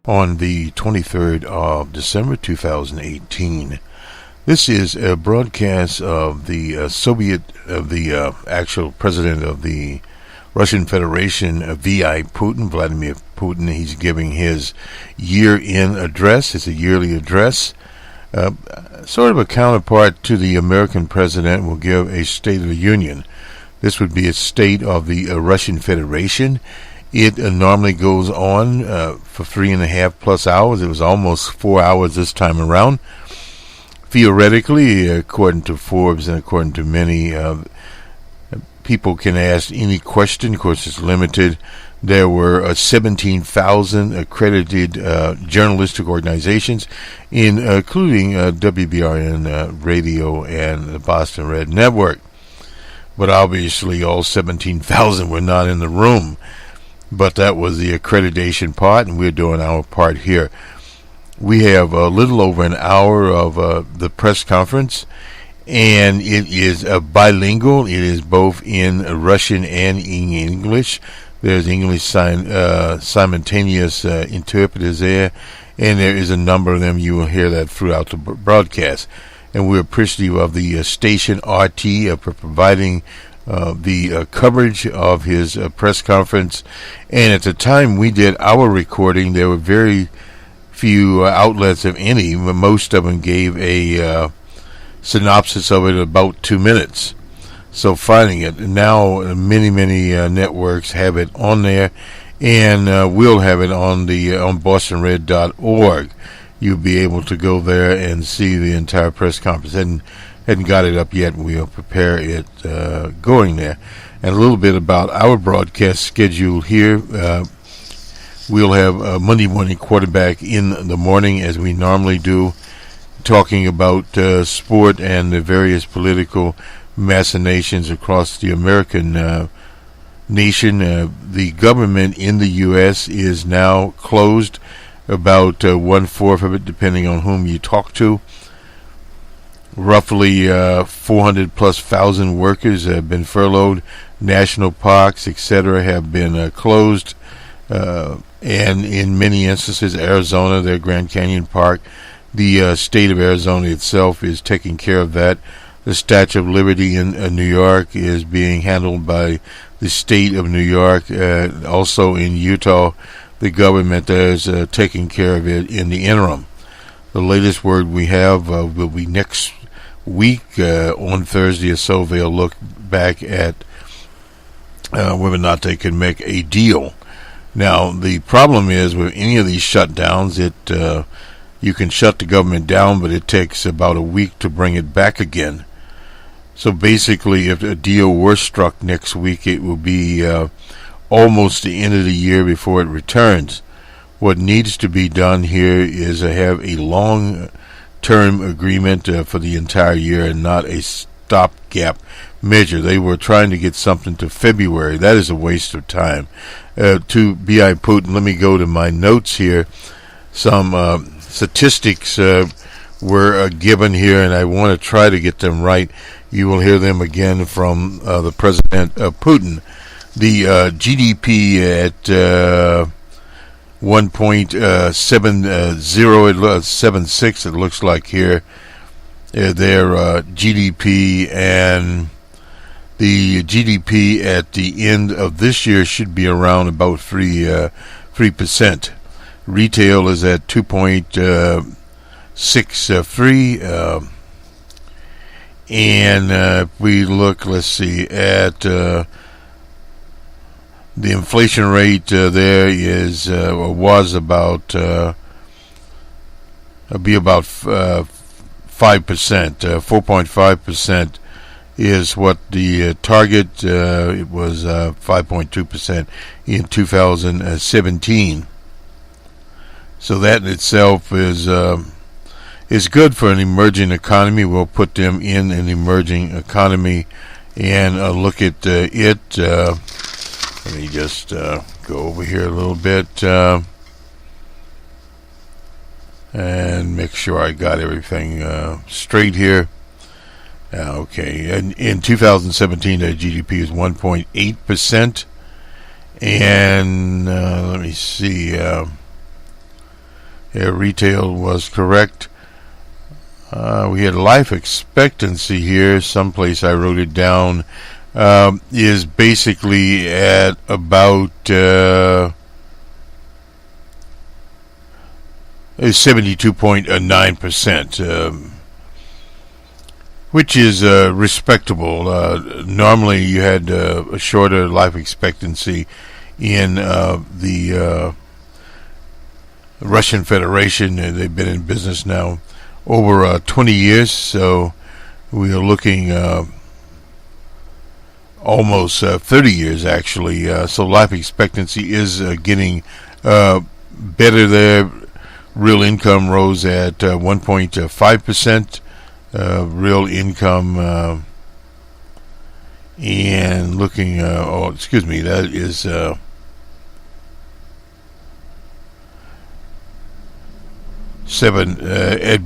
on the 23rd of December 2018. This is a broadcast of the actual president of the Russian Federation, Vladimir Putin. He's giving his year-end address. It's a yearly address. Sort of a counterpart to the American president will give a State of the Union. This would be a state of the Russian Federation. It normally goes on for 3.5 plus hours. It was almost 4 hours this time around. Theoretically, according to Forbes and according to many, people can ask any question. Of course, it's limited. There were 17,000 accredited journalistic organizations, including WBRN Radio and the Boston Red Network. But obviously, all 17,000 were not in the room. But that was the accreditation part, and we're doing our part here. We have a little over an hour of the press conference, and it is bilingual. It is both in Russian and in English. There's English simultaneous interpreters there, and there is a number of them. You will hear that throughout the broadcast. And we're appreciative of the station RT for providing the coverage of his press conference. And at the time we did our recording, there were very few outlets, if any. Most of them gave a synopsis of it in about 2 minutes. So finding it now, many networks have it on there, and we'll have it on the on bostonred.org. You'll be able to go there and see the entire press conference. Hadn't got it up yet. We'll prepare it going there. And a little bit about our broadcast schedule here. We'll have a Monday morning quarterback in the morning, as we normally do, talking about sport and the various political machinations across the American nation. The government in the U.S. is now closed. About 1/4 of it, depending on whom you talk to. Roughly 400 plus thousand workers have been furloughed. National parks, etc., have been closed. And in many instances, Arizona, their Grand Canyon Park, the state of Arizona itself is taking care of that. The Statue of Liberty in New York is being handled by the state of New York. Also in Utah, the government is taking care of it in the interim. The latest word we have will be next week on Thursday or so. They'll look back at whether or not they can make a deal. Now, the problem is with any of these shutdowns, you can shut the government down, but it takes about a week to bring it back again. So basically, if a deal were struck next week, it will be almost the end of the year before it returns. What needs to be done here is to have a long-term agreement for the entire year and not a stopgap measure. They were trying to get something to February. That is a waste of time. To B.I. Putin, let me go to my notes here. Some statistics were given here, and I want to try to get them right. You will hear them again from the President Putin. The GDP at 1.76, it looks like here. Their GDP, and the GDP at the end of this year should be around about 3%. Retail is at 2.63, and if we look, let's see, at the inflation rate there is or was about 5%. 4.5% is what the target. It was 5.2% in 2017. So that in itself is good for an emerging economy. We'll put them in an emerging economy and look at it. Let me just go over here a little bit and make sure I got everything straight here. Okay, and in 2017, the GDP is 1.8%, and let me see. Retail was correct. We had life expectancy here. Someplace I wrote it down. Is basically at about 72.9%, which is respectable. Normally, you had a shorter life expectancy in the Russian Federation. They've been in business now over 20 years, so we are looking almost 30 years, actually. So life expectancy is getting better there. Real income rose at 1.5%. Real income, and looking, that is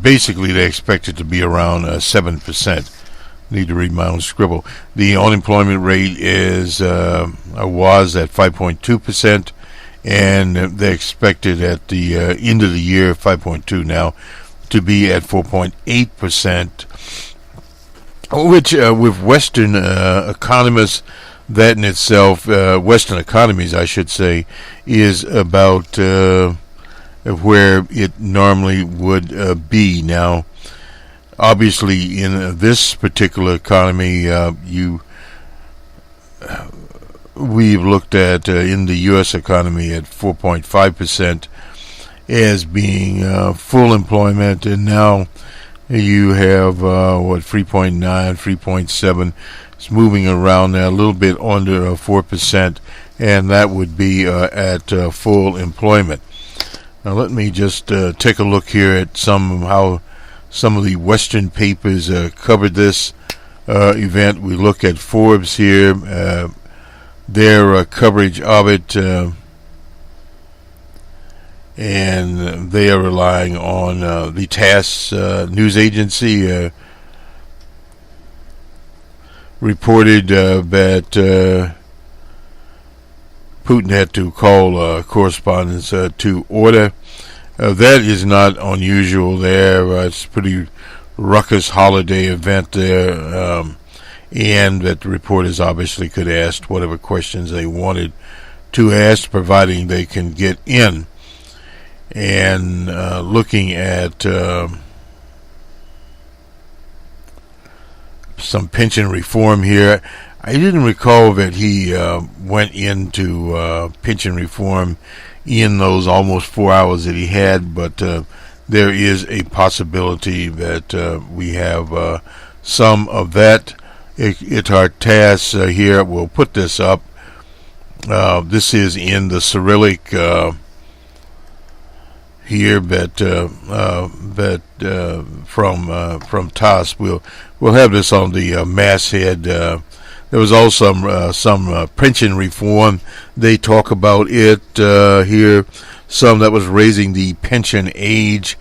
basically they expect it to be around 7%. Need to read my own scribble. The unemployment rate was at 5.2%, and they expected at the end of the year, 5.2 now, to be at 4.8%, which with Western economists, that in itself, Western economies, I should say, is about where it normally would be. Now, obviously, in this particular economy, we've looked at in the U.S. economy at 4.5% as being full employment, and now you have 3.9, 3.7. It's moving around there a little bit under 4%, and that would be at full employment. Now, let me just take a look here at how some of the Western papers covered this event. We look at Forbes here, their coverage of it, and they are relying on the TASS news agency. Reported that Putin had to call correspondents to order. That is not unusual there. It's a pretty ruckus holiday event there, and that the reporters obviously could ask whatever questions they wanted to ask, providing they can get in. And looking at some pension reform here, I didn't recall that he went into pension reform in those almost 4 hours that he had, but there is a possibility that we have some of that. It's our TASS here. We'll put this up. This is in the Cyrillic here, but from TASS. We'll have this on the masthead. There was also some pension reform. They talk about it here. Some that was raising the pension age.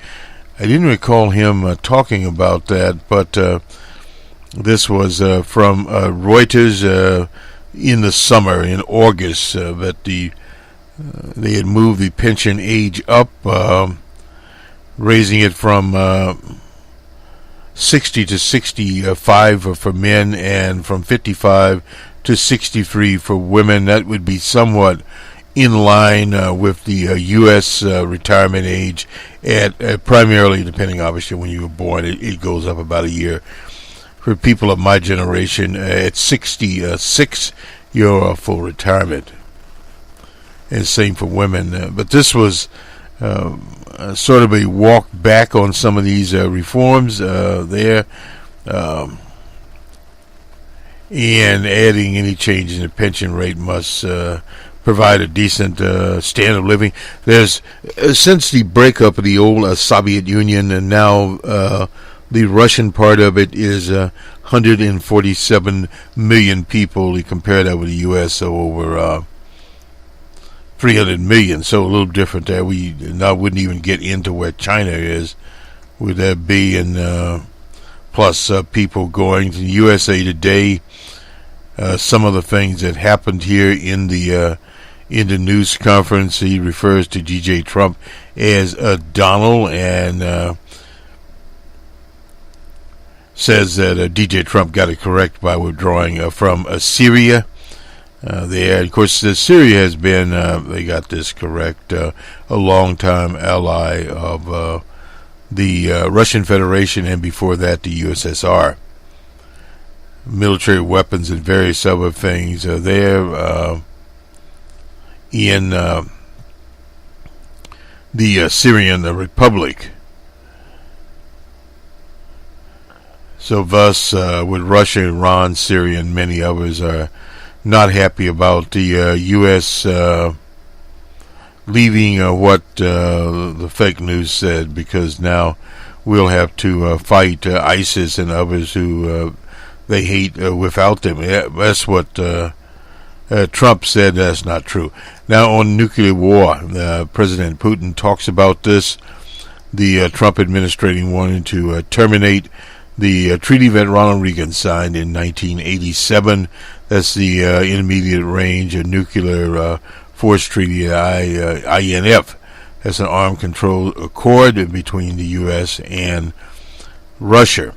I didn't recall him talking about that, but this was from Reuters in the summer, in August, that they had moved the pension age up, raising it from 60 to 65 for men, and from 55 to 63 for women. That would be somewhat in line with the U.S. retirement age, at primarily depending, obviously, when you were born. It goes up about a year. For people of my generation, at 66, you're full retirement. And same for women. But this was sort of a walk back on some of these reforms there, and adding any change in the pension rate must provide a decent standard of living. There's since the breakup of the old Soviet Union, and now the Russian part of it is 147 million people. You compare that with the U.S., so over 300 million, so a little different there. We now wouldn't even get into where China is. Would that be? And plus people going to the USA Today. Some of the things that happened here in the in the news conference. He refers to DJ Trump as Donald, and says that DJ Trump got it correct by withdrawing from Syria. There, of course, Syria has been, they got this correct, a long-time ally of the Russian Federation, and before that the USSR. Military weapons and various other things are there in the Syrian Republic. So thus, with Russia, Iran, Syria, and many others are not happy about the U.S. Leaving what the fake news said, because now we'll have to fight ISIS and others who they hate without them. That's what Trump said. That's not true. Now on nuclear war, President Putin talks about this. The Trump administration wanted to terminate the treaty that Ronald Reagan signed in 1987. That's the Intermediate Range Nuclear Force Treaty, INF. That's an armed control accord between the U.S. and Russia.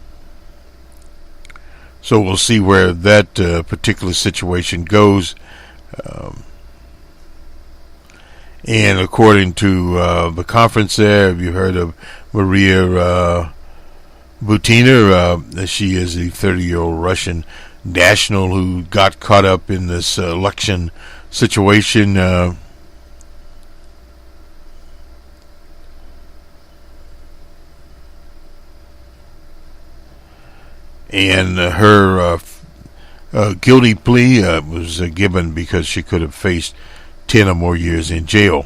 So we'll see where that particular situation goes. And according to the conference there, have you heard of Maria Butina? She is a 30-year-old Russian national who got caught up in this election situation. And her guilty plea was given because she could have faced 10 or more years in jail.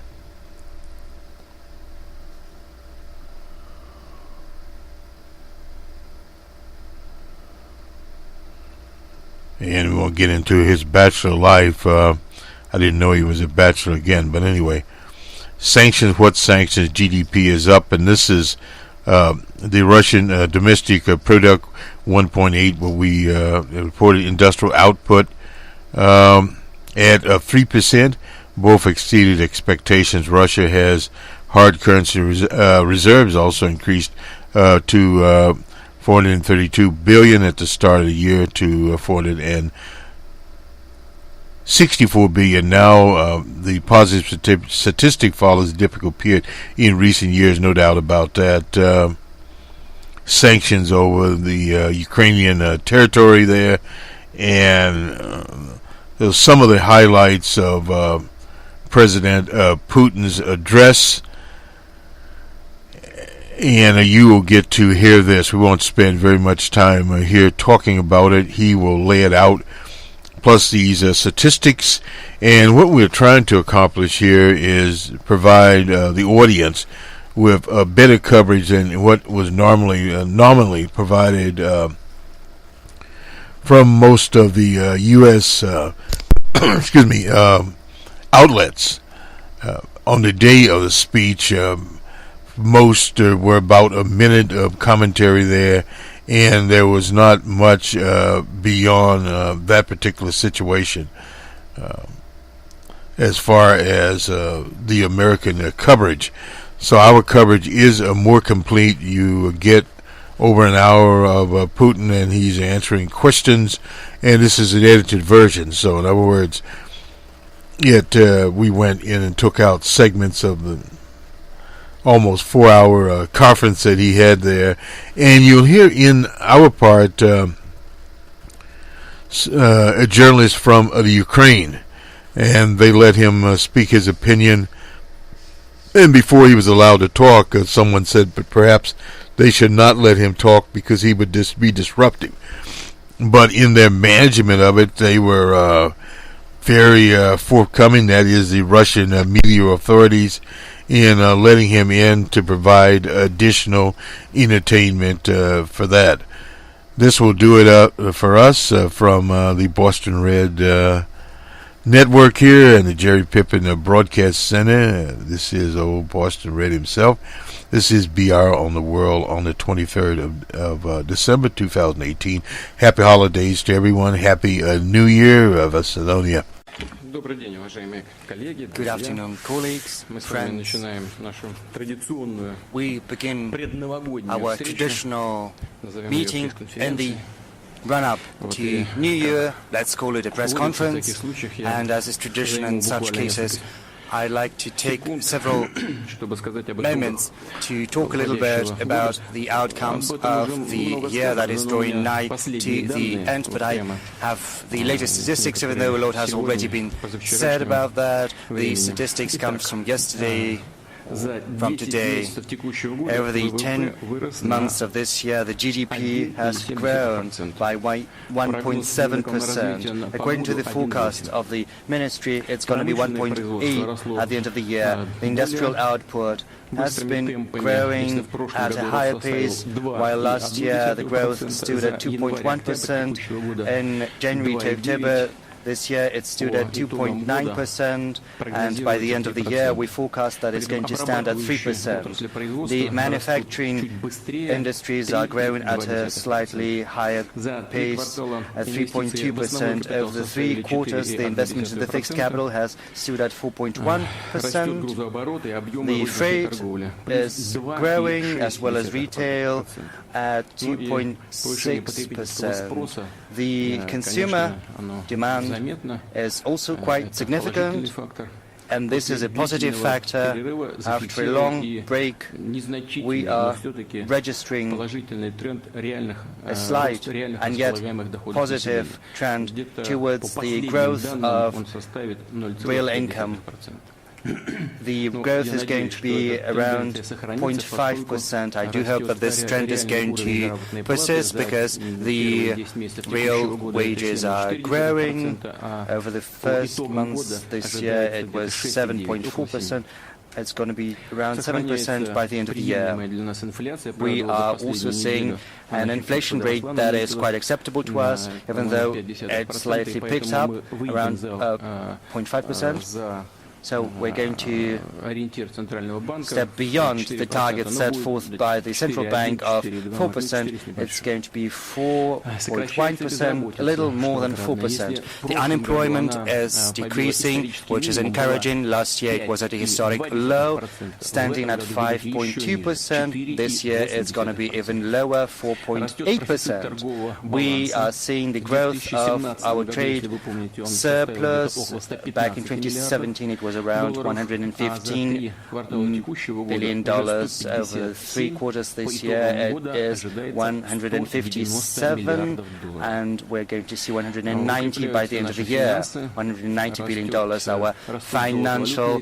And we won't get into his bachelor life. I didn't know he was a bachelor again, but anyway. Sanctions, what sanctions? GDP is up, and this is the Russian domestic product 1.8, what we reported industrial output at 3%. Both exceeded expectations. Russia has hard currency reserves also increased to 432 billion at the start of the year to 464 billion now. The positive statistic follows a difficult period in recent years, no doubt about that. Sanctions over the Ukrainian territory there, and some of the highlights of President Putin's address. And you will get to hear this. We won't spend very much time here talking about it. He will lay it out, plus these statistics. And what we're trying to accomplish here is provide the audience with better coverage than what was normally provided from most of the U.S. Outlets on the day of the speech. Most were about a minute of commentary there, and there was not much beyond that particular situation as far as the American coverage. So our coverage is more complete. You get over an hour of Putin, and he's answering questions, and this is an edited version. So in other words, we went in and took out segments of the almost 4-hour conference that he had there, and you'll hear in our part a journalist from the Ukraine, and they let him speak his opinion. And before he was allowed to talk, someone said, but perhaps they should not let him talk because he would be disruptive. But in their management of it, they were very forthcoming. That is, the Russian media authorities, in letting him in to provide additional entertainment for that. This will do it for us from the Boston Red Network here and the Jerry Pippin Broadcast Center. This is old Boston Red himself. This is BR on the World on the 23rd of December 2018. Happy holidays to everyone. Happy New Year of Macedonia. Добрый день, уважаемые коллеги. Good afternoon, colleagues, Мы с вами friends. начинаем нашу традиционную We begin предновогоднюю our встречу. traditional Назовем ее meeting in the пресс-конференцией. run-up Вот to и, New Year. Let's call it a press в таких conference. случаях я And as is tradition займу in such буквально cases, несколько I'd like to take секунд, several чтобы сказать об итогах moments to talk a little bit уходящего about года. the outcomes Об этом of уже the много year that is сказано, но у drawing меня nigh to последние the данные, end, but вот I прямо, have the latest statistics, even though a lot has already been said about that. The statistics comes from yesterday. За From 10 today, месяцев текущего года over the ВВП 10 вырос на months of this year, the GDP has grown by 1.7%. According to the forecast of the ministry, it's going to be 1.8 at the end of the year. The industrial output has been growing at a higher pace, while last year the growth stood at 2.1%. In January to October, this year it stood at 2.9%, and by the end of the year we forecast that it's going to stand at 3%. The manufacturing industries are growing at a slightly higher pace at 3.2%. Over the 3 quarters, the investment in the fixed capital has stood at 4.1%. The freight is growing as well as retail at 2.6%. The consumer demand is also quite significant, and this is a positive factor. After a long break, we are registering a slight and yet positive trend towards the growth of real income. The growth is going to be around 0.5%. I do hope that this trend is going to persist because the real wages are growing. Over the first months this year it was 7.4%. It's going to be around 7% by the end of the year. We are also seeing an inflation rate that is quite acceptable to us, even though it slightly picks up around 0.5%. So we're going to step beyond the target set forth by the central bank of 4%. It's going to be 4.1%, a little more than 4%. The unemployment is decreasing, which is encouraging. Last year it was at a historic low, standing at 5.2%. This year it's going to be even lower, 4.8%. We are seeing the growth of our trade surplus. Back in 2017 it was around $115 billion. Over 3 quarters this year it is 157, and we're going to see 190 by the end of the year. $190 billion. Our financial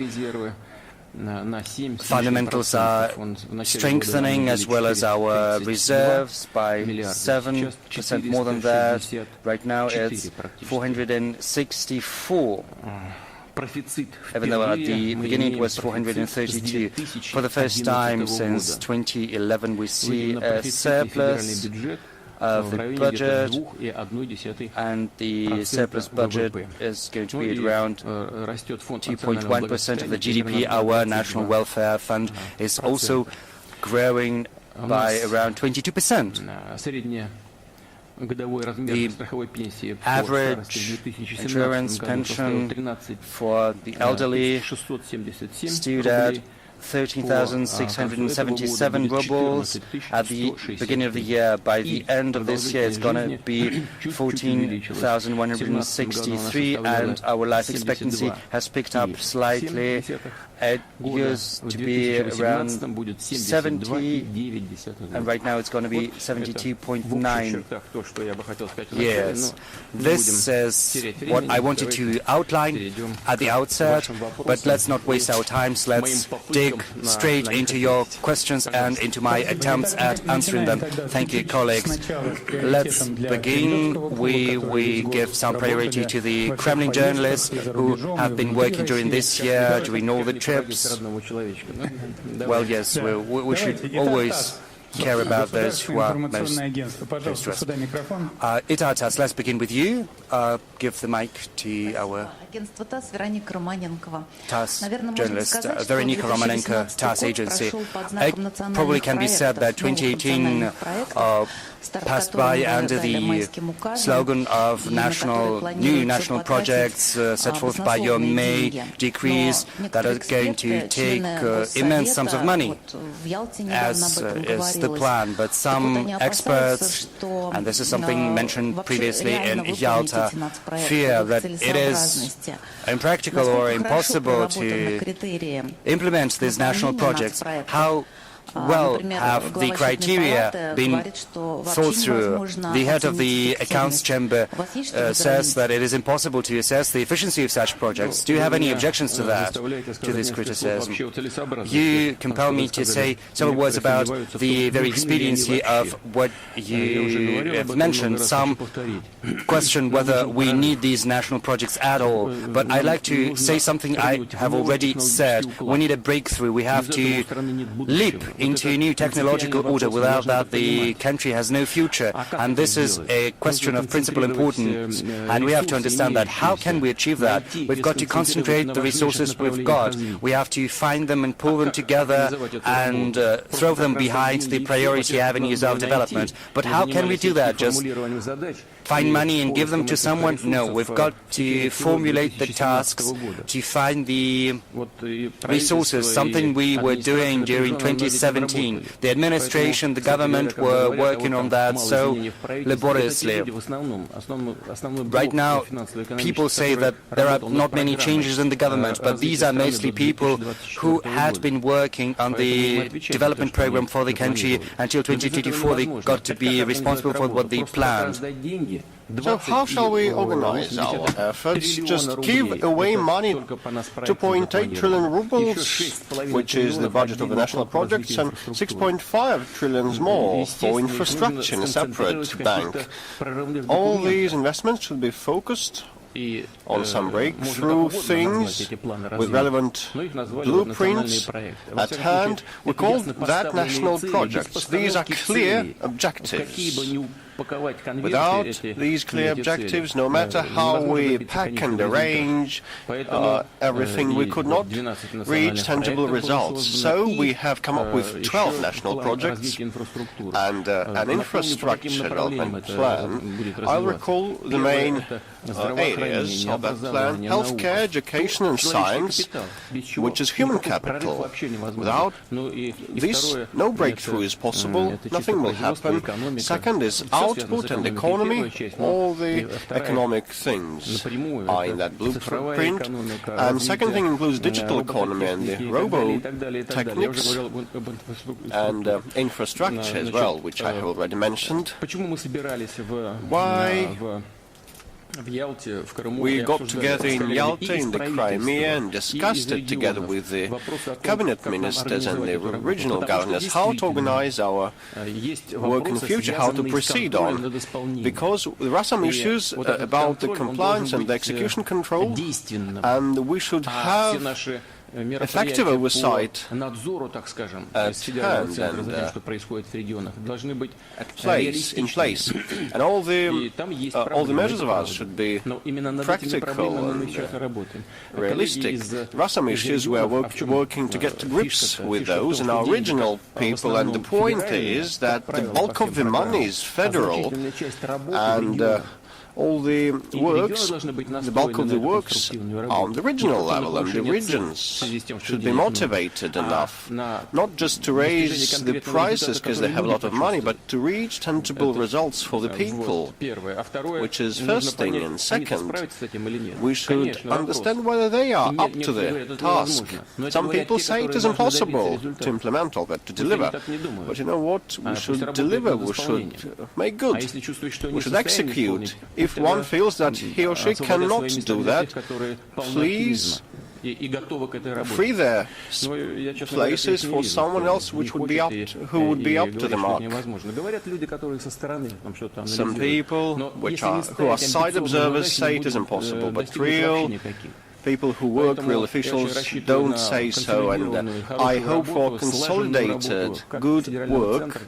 fundamentals are strengthening, as well as our reserves by 7% more than that. Right now it's 464. Even though at the beginning it was 432. For the first time since 2011 we see a surplus of the budget, and the surplus budget is going to be at around 2.1% of the GDP. Our National Welfare Fund is also growing by around 22%. The average insurance pension for the elderly stood at 13,677 rubles at the beginning of the year. By the end of this year, it's going to be 14,163, and our life expectancy has picked up slightly. It used to be around 70, and right now it's going to be 72.9 years. This is what I wanted to outline at the outset, but let's not waste our time. Let's dig straight into your questions and into my attempts at answering them. Thank you, colleagues. Let's begin. We give some priority to the Kremlin journalists who have been working during this year, during all the trips. Well, yes, we should always care about those who are most to us. ТАСС, let's begin with you. give the mic to our ТАСС journalist, Veronika Romanenko, TASS agency. It probably can be said that 2018 passed by under the slogan of new national projects set forth by your May decrees that are going to take immense sums of money, as is the plan. But some experts, and this is something mentioned previously in Yalta, fear that it is impractical or impossible to implement these national projects. How well have the criteria been thought through? The head of the accounts chamber says that it is impossible to assess the efficiency of such projects. Do you have any objections to that, to this criticism? You compel me to say several words about the very expediency of what you have mentioned. Some question whether we need these national projects at all, but I'd like to say something I have already said. We need a breakthrough. We have to leap into a new technological order. Without that, the country has no future. And this is a question of principal importance. And we have to understand that. How can we achieve that? We've got to concentrate the resources we've got. We have to find them and pull them together and throw them behind the priority avenues of development. But how can we do that? Just find money and give them to someone? No, we've got to formulate the tasks, to find the resources, something we were doing during 2017. The administration, the government were working on that so laboriously. Right now, people say that there are not many changes in the government, but these are mostly people who had been working on the development program for the country until 2024. They got to be responsible for what they planned. So how shall we organize our efforts? Just give away money, 2.8 trillion rubles, which is the budget of the national projects, and 6.5 trillion more for infrastructure in a separate bank. All these investments should be focused on some breakthrough things with relevant blueprints at hand. We call that national projects. These are clear objectives. Without these clear objectives, no matter how we pack and arrange everything, we could not reach tangible results. So we have come up with 12 national projects and an infrastructure development plan. I'll recall the main areas of that plan: healthcare, education and science, which is human capital. Without this, no breakthrough is possible, nothing will happen. Second is output and economy. All the economic things are in that blueprint. And second thing includes digital economy and the robo-techniques and infrastructure as well, which I have already mentioned. Why we got together in Yalta, in the Crimea, and discussed it together with the cabinet ministers and the regional governors, how to organize our work in the future, how to proceed on. Because there are some issues about the compliance and the execution control, and we should have effective oversight at hand and in place. And all the measures of ours should be practical and realistic. There are some issues we are working to get to grips with those in our regional people, and the point is that the bulk of the money is federal, and all the works, the bulk of the works are on the regional level, and the regions should be motivated enough, not just to raise the prices because they have a lot of money, but to reach tangible results for the people, which is first thing. And second, we should understand whether they are up to the task. Some people say it is impossible to implement all that, to deliver. But you know what? We should deliver, we should make good, we should execute. If one feels that he or she cannot do that, please free their places for someone else who would be up to the mark. Some people who are side observers say it is impossible, but real people who work, real officials, don't say so, and I hope for consolidated, good work,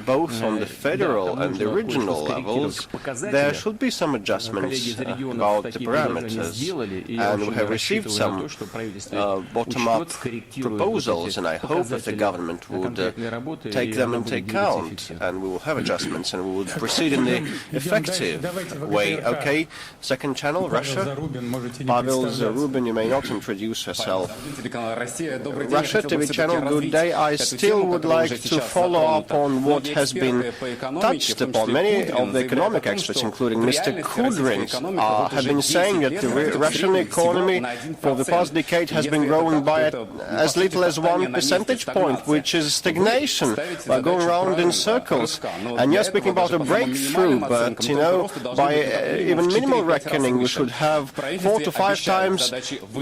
both on the federal and the regional levels. There should be some adjustments about the parameters, and we have received some bottom-up proposals, and I hope that the government would take them into account, and we will have adjustments, and we will proceed in the effective way. Okay, second channel, Russia. Pavel Zarubin, you may not introduce yourself. Russia TV channel, good day. I still would like to follow up on what has been touched upon. Many of the economic experts, including Mr. Kudrin, have been saying that the Russian economy for the past decade has been growing by as little as 1 percentage point, which is stagnation. We're going around in circles. And you're speaking about a breakthrough, but, you know, by even minimal reckoning, we should have 4 to 5 times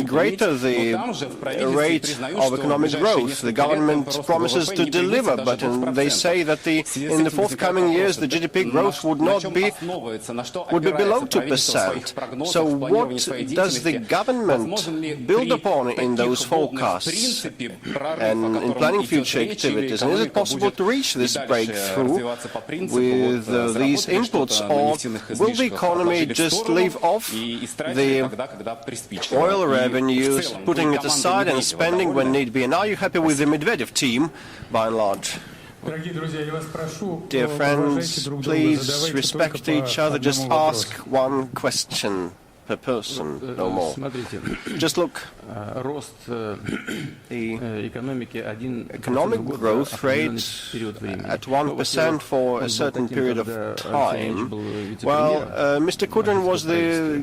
greater the rate of economic growth. The government promises to deliver, but they say that in the forthcoming years the GDP growth would be below 2%. So what does the government build upon in those forecasts and in planning future activities? And is it possible to reach this breakthrough with these inputs, or will the economy just live off the oil revenues, putting it aside and spending when need be? And are you happy with the Medvedev team, by and large? Dear friends, please respect each other. Just ask one question per person, no more. Just look, the economic growth rate at 1% for a certain period of time. Well, Mr. Kudrin was the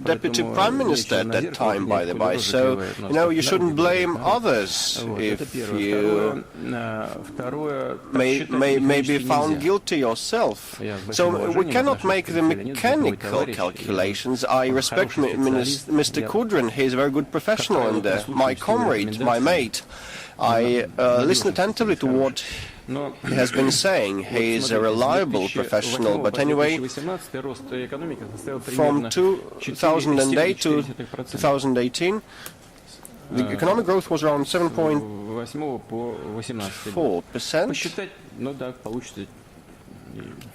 Deputy Prime Minister at that time, by the way, so, you know, you shouldn't blame others if you may be found guilty yourself. So we cannot make the mechanical calculations. I respect Mr. Kudrin. He is a very good professional and my comrade, my mate. I listen attentively to what he has been saying. He is a reliable professional, but anyway, from 2008 to 2018, the economic growth was around 7.4%.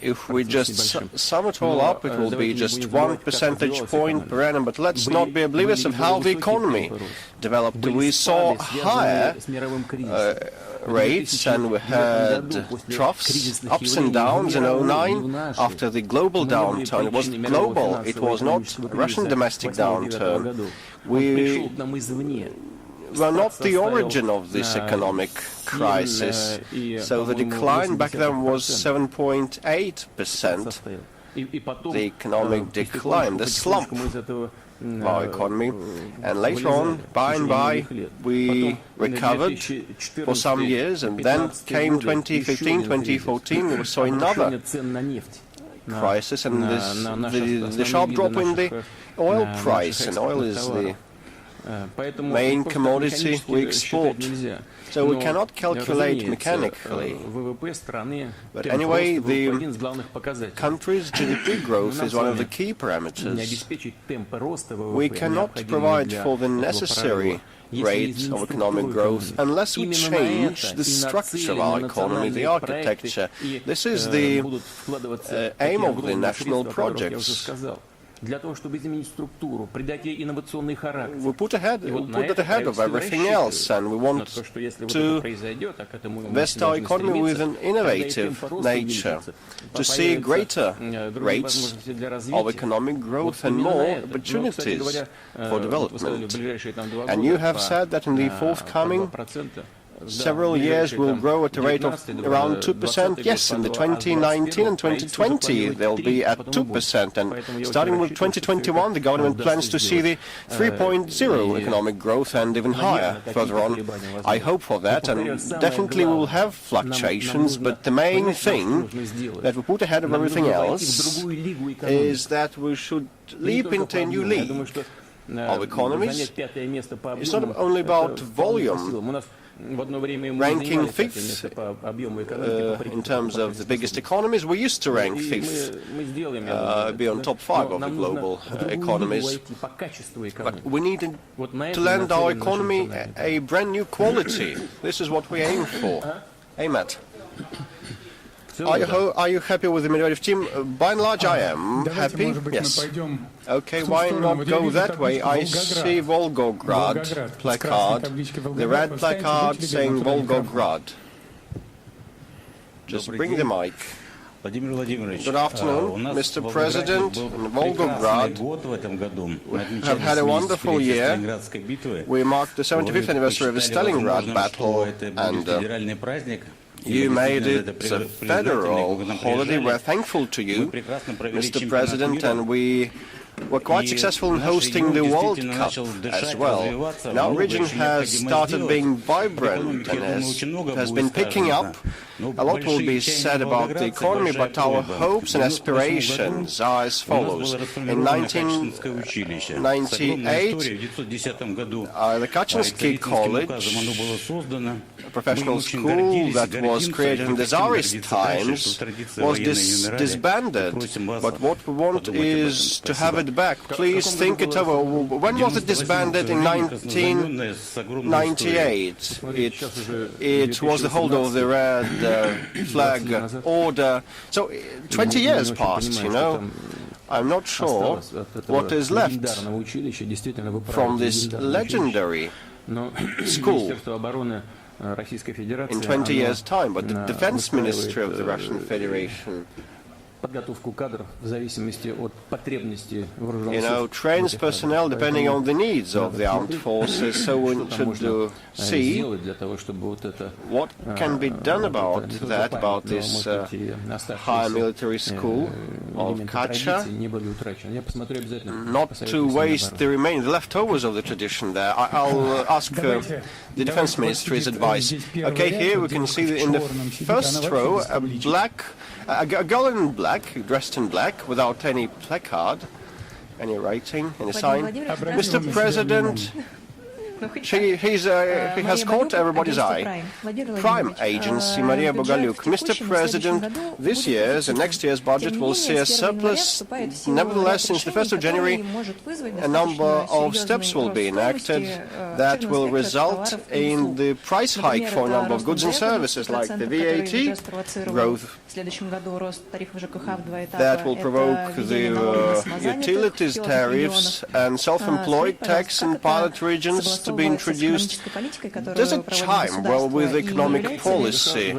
If we just sum it all up, it will be just 1 percentage point per annum. But let's not be oblivious of how the economy developed. We saw higher rates, and we had troughs, ups and downs in 2009 after the global downturn. It was global, it was not a Russian domestic downturn. We were not the origin of this economic crisis, so the decline back then was 7.8%. The economic decline, the slump of our economy, and later on, by and by, we recovered for some years, and then came 2015, 2014, we saw another crisis, and the sharp drop in the oil price, and oil is the main commodity we export. So we cannot calculate mechanically. But anyway, the country's GDP growth is one of the key parameters. We cannot provide for the necessary rate of economic growth unless we change the structure of our economy, the architecture. This is the aim of the national projects. We put it ahead of everything else, and we want to invest our economy with an innovative nature, to see greater rates of economic growth and more opportunities for development. And you have said that in the forthcoming several years will grow at a rate of around 2%. Yes, in the 2019 and 2020 they'll be at 2%, and starting with 2021 the government plans to see the 3.0 economic growth and even higher further on. I hope for that, and definitely we will have fluctuations, but the main thing that we put ahead of everything else is that we should leap into a new league. of economies. It's not only about volume. Ranking fifth in terms of the biggest economies, we used to rank fifth, be on top 5 of the global economies. But we need to lend our economy a brand new quality. This is what we aim for. Aim at. Are you happy with the Medvedev team? By and large, I am happy. Yes. Okay, why not go that way? I see Volgograd placard, the red placard saying Volgograd. Just bring the mic. Good afternoon, Mr. President. In Volgograd, we have had a wonderful year. We marked the 75th anniversary of the Stalingrad battle, and you made it a federal holiday. We're thankful to you, Mr. President, and we were quite successful in hosting the World Cup as well. And our region has started being vibrant and has been picking up. A lot will be said about the economy, but our hopes and aspirations are as follows. In 1998, the Kachinsky College, a professional school that was created in the Tsarist times, was disbanded. But what we want is to have it back. Please think it over. When was it disbanded? In 1998. It was the hold of the red flag order. So 20 years passed, you know. I'm not sure what is left from this legendary school in 20 years' time, but the Defense Ministry of the Russian Federation, you know, trains personnel depending on the needs of the armed forces, so we should see what can be done about that, about this high military school of Kacha, not to waste the leftovers of the tradition there. I'll ask the Defense Ministry's advice. Okay, here we can see in the first row a girl in black, dressed in black, without any placard, any writing, any sign. Mr. President, he has caught everybody's eye. Prime Agency, Maria Bogalyuk. Mr. President, this year's and next year's budget will see a surplus. Nevertheless, since the 1st of January, a number of steps will be enacted that will result in the price hike for a number of goods and services, like the VAT growth. That will provoke the utilities tariffs and self-employed tax in pilot regions to be introduced. Does it chime well with economic policy?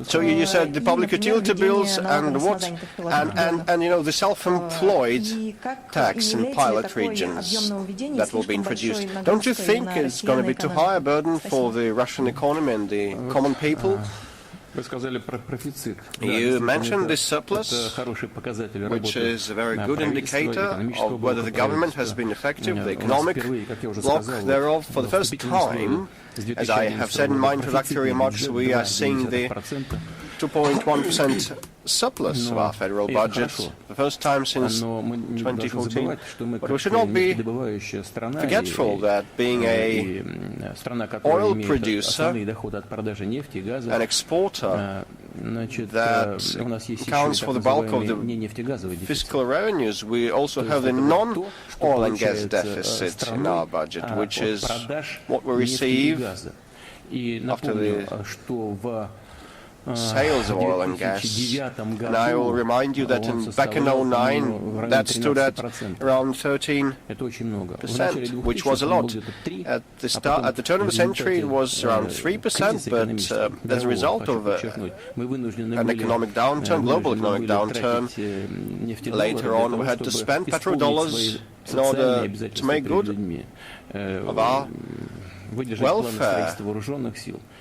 So you said the public utility bills and what? And you know, the self-employed tax in pilot regions that will be introduced. Don't you think it's going to be too high a burden for the Russian economy and the common people? You mentioned this surplus, which is a very good indicator of whether the government has been effective, the economic block thereof. For the first time, as I have said in my introductory remarks, we are seeing the 2.1% surplus of our federal budget, the first time since 2014. But we should not be forgetful that being an oil producer, an exporter, that accounts for the bulk of the fiscal revenues, we also have the non-oil and gas deficit in our budget, which is what we receive after the sales of oil and gas. And I will remind you that back in 2009, that stood at around 13%, which was a lot. At the turn of the century, it was around 3%, but as a result of an economic downturn, global economic downturn, later on we had to spend petrodollars in order to make good of our welfare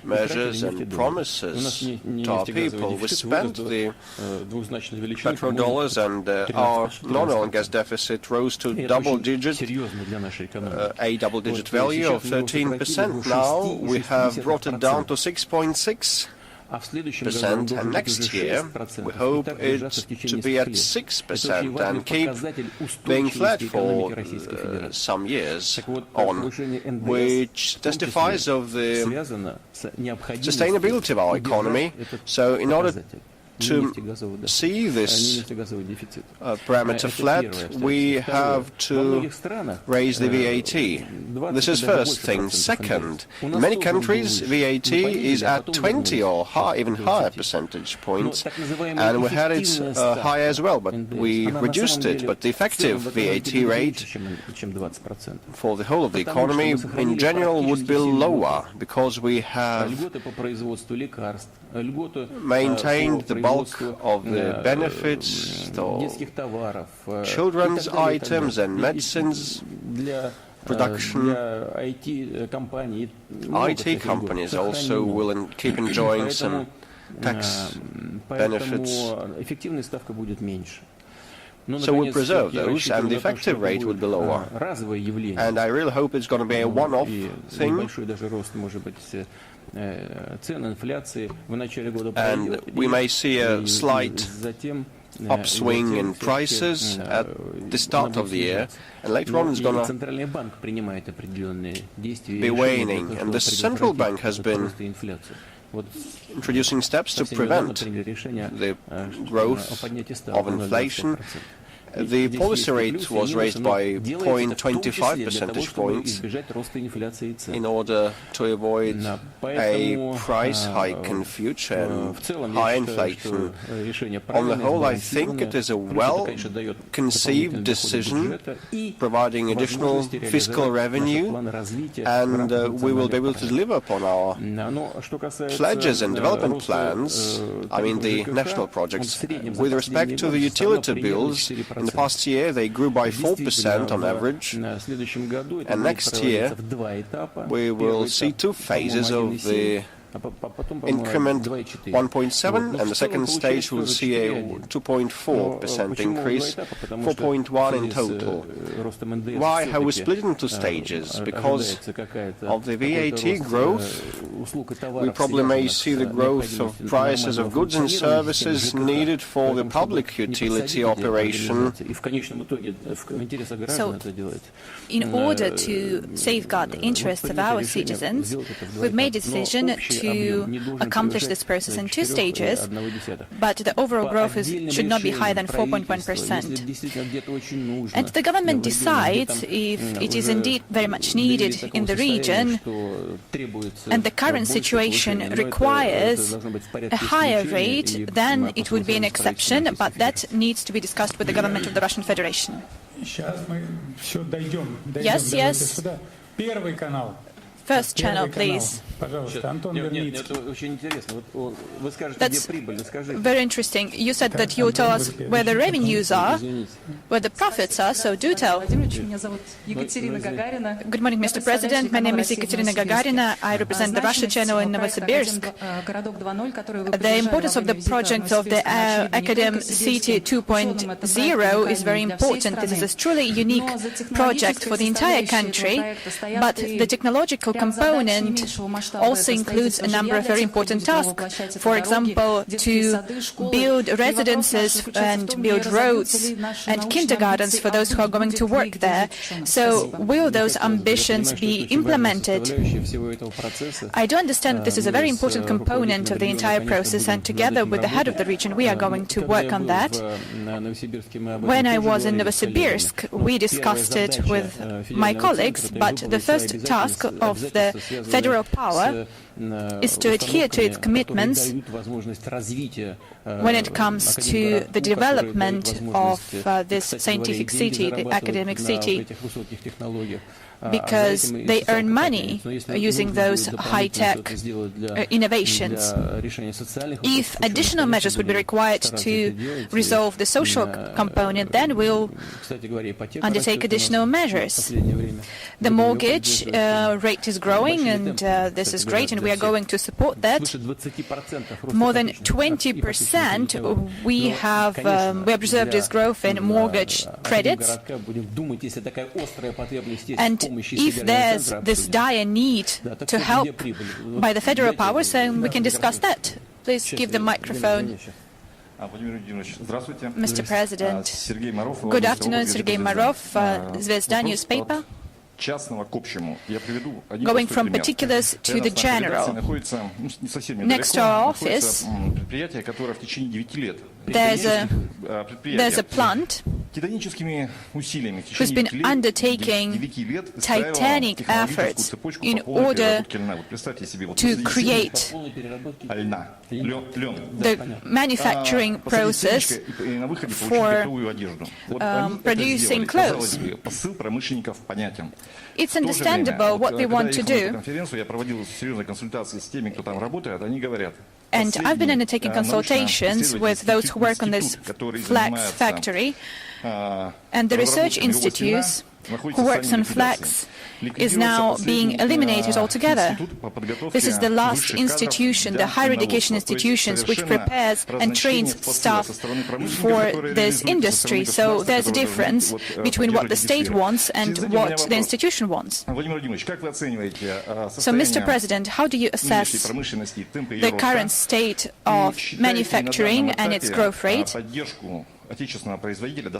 measures and promises to our people. We spent the petrodollars, and our non-oil and gas deficit rose to a double-digit value of 13%. Now we have brought it down to 6.6 and next year we hope it to be at 6% and keep being flat for some years on, which testifies of the sustainability of our economy. So in order to see this parameter flat, we have to raise the VAT. This is first thing. Second, in many countries VAT is at 20 or even higher percentage points, and we had it higher as well, but we reduced it. But the effective VAT rate for the whole of the economy in general would be lower, because we have maintained the bulk of the benefits, children's items and medicines production. IT companies also will keep enjoying some tax benefits. So we preserve those, and the effective rate would be lower. And I really hope it's going to be a one-off thing. And we may see a slight upswing in prices at the start of the year, and later on it's going to be waning. And the central bank has been introducing steps to prevent the growth of inflation. The policy rate was raised by 0.25 percentage points in order to avoid a price hike in future and high inflation. On the whole, I think it is a well-conceived decision, providing additional fiscal revenue, and we will be able to deliver upon our pledges and development plans, I mean the national projects. With respect to the utility bills, in the past year, they grew by 4% on average, and next year we will see two phases of the increment 1.7, and the second stage will see a 2.4% increase, 4.1 in total. Why have we split it into stages? Because of the VAT growth, we probably may see the growth of prices of goods and services needed for the public utility operation. So, in order to safeguard the interests of our citizens, we've made a decision to accomplish this process in two stages, but the overall growth should not be higher than 4.1%. And the government decides if it is indeed very much needed in the region, and the current situation requires a higher rate, then it would be an exception, but that needs to be discussed with the government of the Russian Federation. Yes, yes. First channel, please. That's very interesting. You said that you will tell us where the revenues are, where the profits are, so do tell. Good morning, Mr. President. My name is Ekaterina Gagarina. I represent the Russia channel in Novosibirsk. The importance of the project of the Academic City 2.0 is very important. This is a truly unique project for the entire country, but the technological component also includes a number of very important tasks. For example, to build residences and build roads and kindergartens for those who are going to work there. So will those ambitions be implemented? I do understand that this is a very important component of the entire process, and together with the head of the region we are going to work on that. When I was in Novosibirsk, we discussed it with my colleagues, but the first task of the federal power is to adhere to its commitments when it comes to the development of this scientific city, the academic city, because they earn money using those high-tech innovations. If additional measures would be required to resolve the social component, then we'll undertake additional measures. The mortgage rate is growing, and this is great, and we are going to support that. More than 20% we have observed this growth in mortgage credits, and if there's this dire need to help by the federal powers, then we can discuss that. please give the microphone. Mr. President, good afternoon, Sergei Marov, Zvezda newspaper. Going from particulars to the general. Next to our office, there's a plant who's been undertaking titanic efforts in order to create the manufacturing process for producing clothes. It's understandable what they want to do. And I've been undertaking consultations with those who work on this flax factory, and the research institutes who works on flax is now being eliminated altogether. This is the last institution, the higher education institutions, which prepares and trains staff for this industry. So there's a difference between what the state wants and what the institution wants. So, Mr. President, how do you assess the current state of manufacturing and its growth rate?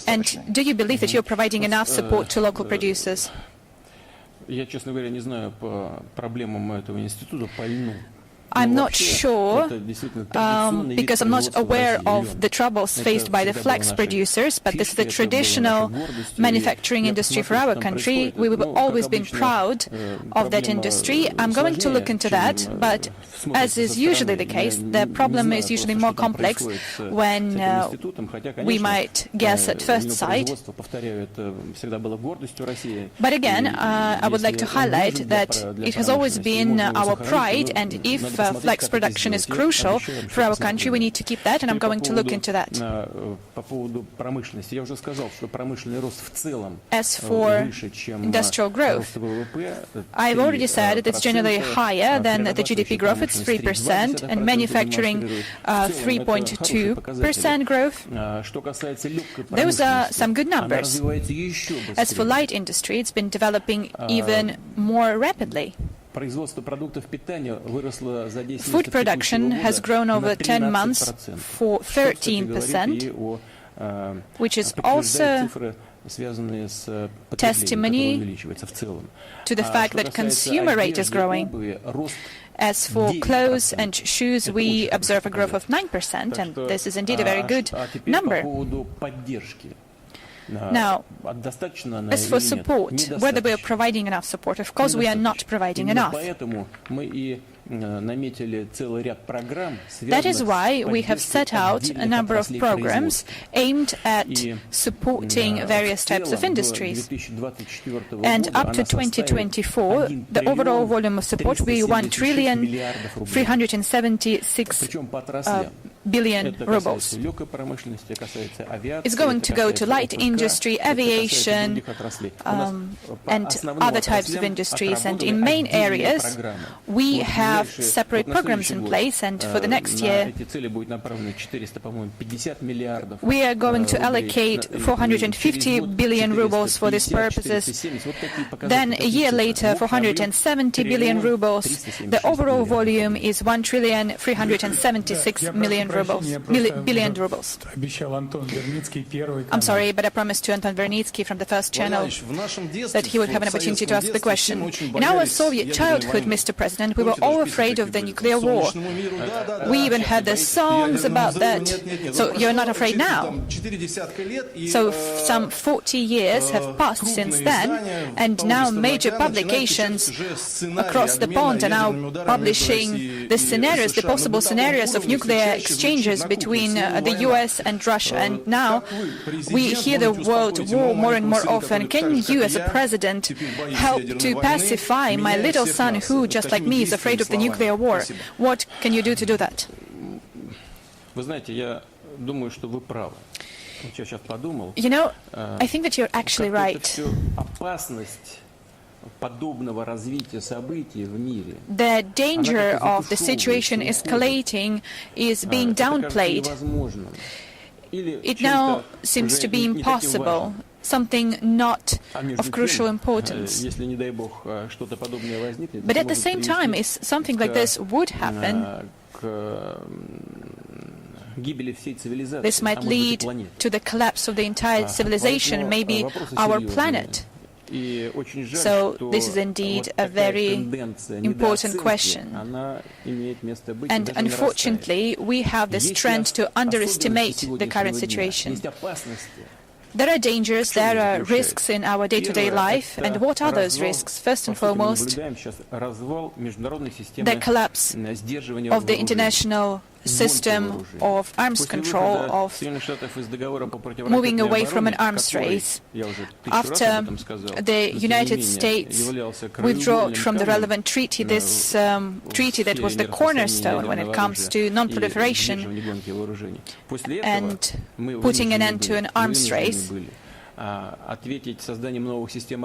And do you believe that you're providing enough support to local producers? Я, честно говоря, не знаю по проблемам этого института, по льну. I'm not sure, because I'm not aware of the troubles faced by the flax producers, but this is the traditional manufacturing industry for our country. We've always been proud of that industry. I'm going to look into that, but as is usually the case, the problem is usually more complex when we might guess at first sight. But again, I would like to highlight that it has always been our pride, and if flax production is crucial for our country, we need to keep that, and I'm going to look into that. As for industrial growth, I've already said that it's generally higher than the GDP growth. It's 3%, and manufacturing 3.2% growth. Those are some good numbers. As for light industry, it's been developing even more rapidly. Food production has grown over 10 months for 13%, which is also testimony to the fact that consumer rate is growing. As for clothes and shoes, we observe a growth of 9%, and this is indeed a very good number. Now, as for support, whether we are providing enough support, of course we are not providing enough. That is why we have set out a number of programs aimed at supporting various types of industries. And up to 2024, the overall volume of support will be 1,376 billion rubles. It's going to go to light industry, aviation, and other types of industries. And in main areas, we have separate programs in place, and for the next year, we are going to allocate 450 billion rubles for these purposes. Then a year later, 470 billion rubles. The overall volume is 1,376 billion rubles. I'm sorry, but I promised to Anton Vernitsky from the first channel that he would have an opportunity to ask the question. In our Soviet childhood, Mr. President, we were all afraid of the nuclear war. We even had the songs about that. So you're not afraid now. So some 40 years have passed since then, and now major publications across the pond are now publishing the scenarios, the possible scenarios of nuclear exchanges between the US and Russia. And now we hear the word war more and more often. Can you, as a president, help to pacify my little son who, just like me, is afraid of the nuclear war? What can you do to do that? You know, I think that you're actually right. The danger of the situation escalating is being downplayed. It now seems to be impossible. something not of crucial importance. But at the same time, if something like this would happen, this might lead to the collapse of the entire civilization, maybe our planet. So this is indeed a very important question. And unfortunately, we have this trend to underestimate the current situation. There are dangers, there are risks in our day-to-day life, and what are those risks? First and foremost, the collapse of the international system of arms control, of moving away from an arms race. After the United States withdrew from the relevant treaty, this treaty that was the cornerstone when it comes to non-proliferation and putting an end to an arms race,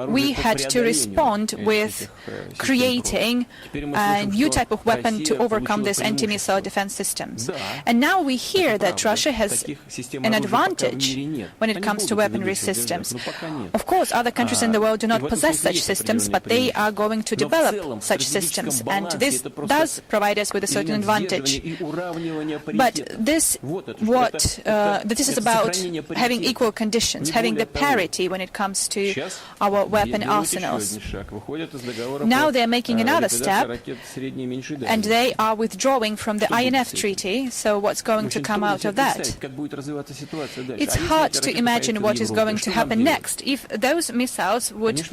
we had to respond with creating a new type of weapon to overcome these anti-missile defense systems. And now we hear that Russia has an advantage when it comes to weaponry systems. Of course, other countries in the world do not possess such systems, but they are going to develop such systems, and this does provide us with a certain advantage. But this is about having equal conditions, having the parity when it comes to our weapon arsenals. Now they are making another step, and they are withdrawing from the INF treaty, so what's going to come out of that? It's hard to imagine what is going to happen next. If those missiles would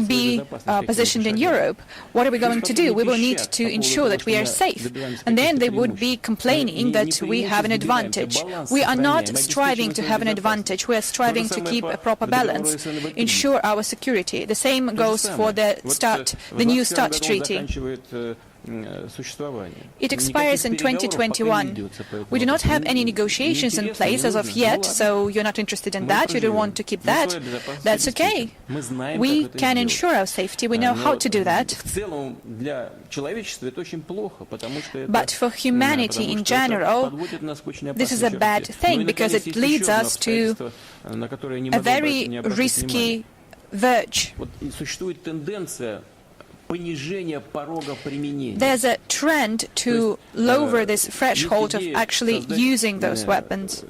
be positioned in Europe, what are we going to do? We will need to ensure that we are safe. And then they would be complaining that we have an advantage. We are not striving to have an advantage. We are striving to keep a proper balance, ensure our security. The same goes for the New START treaty. It expires in 2021. We do not have any negotiations in place as of yet, so you're not interested in that, you don't want to keep that. That's okay. We can ensure our safety, we know how to do that. But for humanity in general, this is a bad thing, because it leads us to a very risky verge. There's a trend to lower this threshold of actually using those weapons.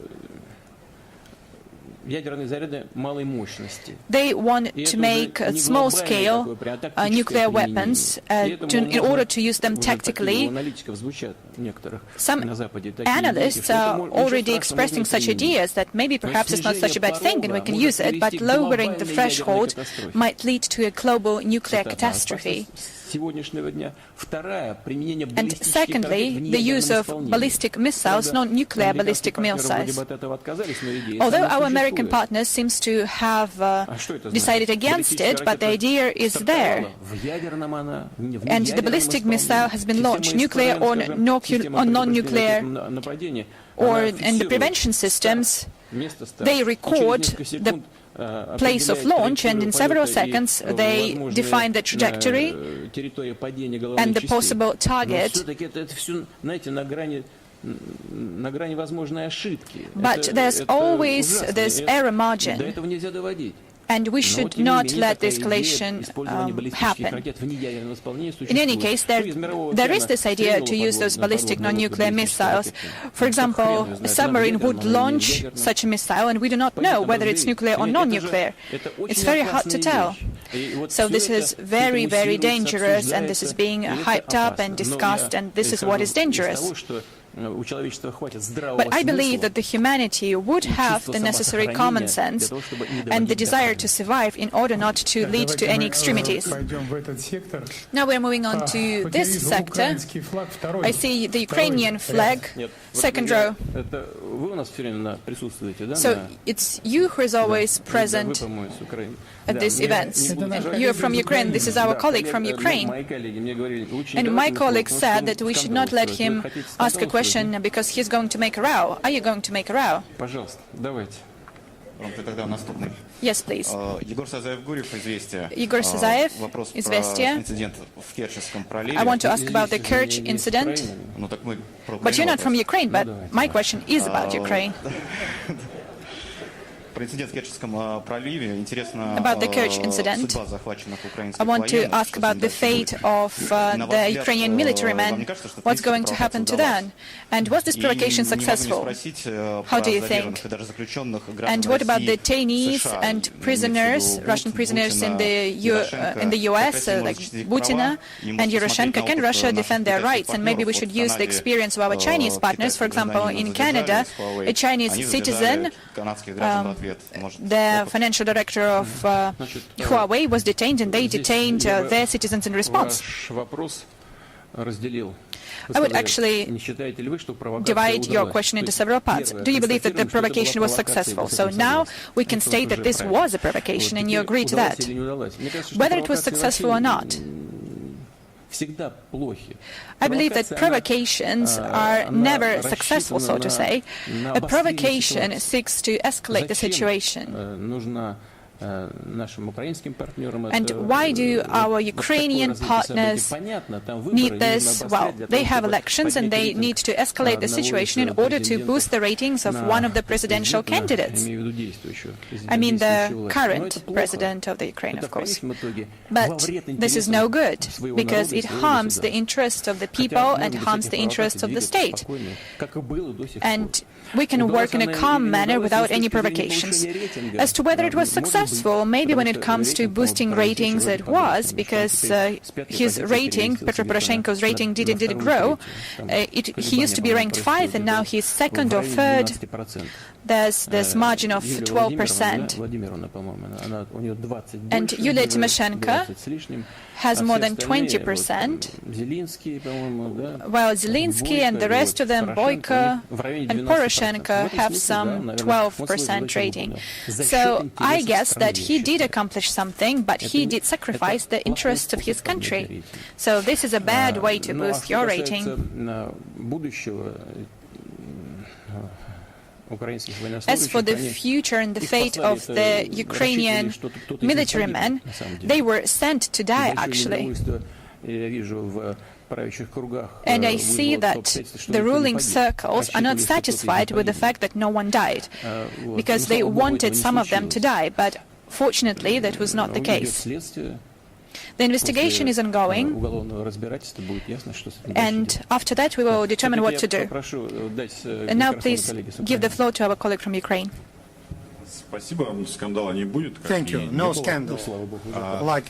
They want to make small-scale nuclear weapons in order to use them tactically. Some analysts are already expressing such ideas that maybe perhaps it's not such a bad thing and we can use it, but lowering the threshold might lead to a global nuclear catastrophe. And secondly, the use of ballistic missiles, non-nuclear ballistic missiles. Although our American partners seems to have decided against it, but the idea is there. And the ballistic missile has been launched, nuclear or non-nuclear, or in the prevention systems, they record the place of launch, and in several seconds they define the trajectory and the possible target. But there's always this error margin, and we should not let the escalation happen. In any case, there is this idea to use those ballistic non-nuclear missiles. For example, a submarine would launch such a missile, and we do not know whether it's nuclear or non-nuclear. It's very hard to tell. So this is very, very dangerous, and this is being hyped up and discussed, and this is what is dangerous. But I believe that the humanity would have the necessary common sense and the desire to survive in order not to lead to any extremities. Now we're moving on to this sector. I see the Ukrainian flag, second row. So it's you who is always present at these events. You're from Ukraine. This is our colleague from Ukraine. And my colleague said that we should not let him ask a question because he's going to make a row. Are you going to make a row? Yes, please. Igor Sazaev, Известия. I want to ask about the Kerch incident. But you're not from Ukraine, but my question is about Ukraine. About the Kerch incident, I want to ask about the fate of the Ukrainian military men. What's going to happen to them? And was this provocation successful? How do you think? And what about the detainees and prisoners, Russian prisoners in the US, like Putin and Poroshenko? Can Russia defend their rights? And maybe we should use the experience of our Chinese partners. For example, in Canada, a Chinese citizen, the financial director of Huawei, was detained, and they detained their citizens in response. I would actually divide your question into several parts. Do you believe that the provocation was successful? So now we can state that this was a provocation, and you agree to that. Whether it was successful or not, I believe that provocations are never successful, so to say. A provocation seeks to escalate the situation. And why do our Ukrainian partners need this? Well, they have elections and they need to escalate the situation in order to boost the ratings of one of the presidential candidates. I mean the current president of the Ukraine, of course. But this is no good, because it harms the interests of the people and harms the interests of the state. And we can work in a calm manner without any provocations. As to whether it was successful, maybe when it comes to boosting ratings it was, because his rating, Petro Poroshenko's rating, didn't grow. He used to be ranked 5th and now he's 2nd or 3rd. There's this margin of 12%. And Yulia Tymoshenko has more than 20%, while Zelensky and the rest of them, Boyko and Poroshenko, have some 12% rating. So I guess that he did accomplish something, but he did sacrifice the interests of his country. So this is a bad way to boost your rating. As for the future and the fate of the Ukrainian military men, they were sent to die, actually. And I see that the ruling circles are not satisfied with the fact that no one died, because they wanted some of them to die, but fortunately that was not the case. The investigation is ongoing, and after that we will determine what to do. And now please give the floor to our colleague from Ukraine. Thank you. No scandal. Like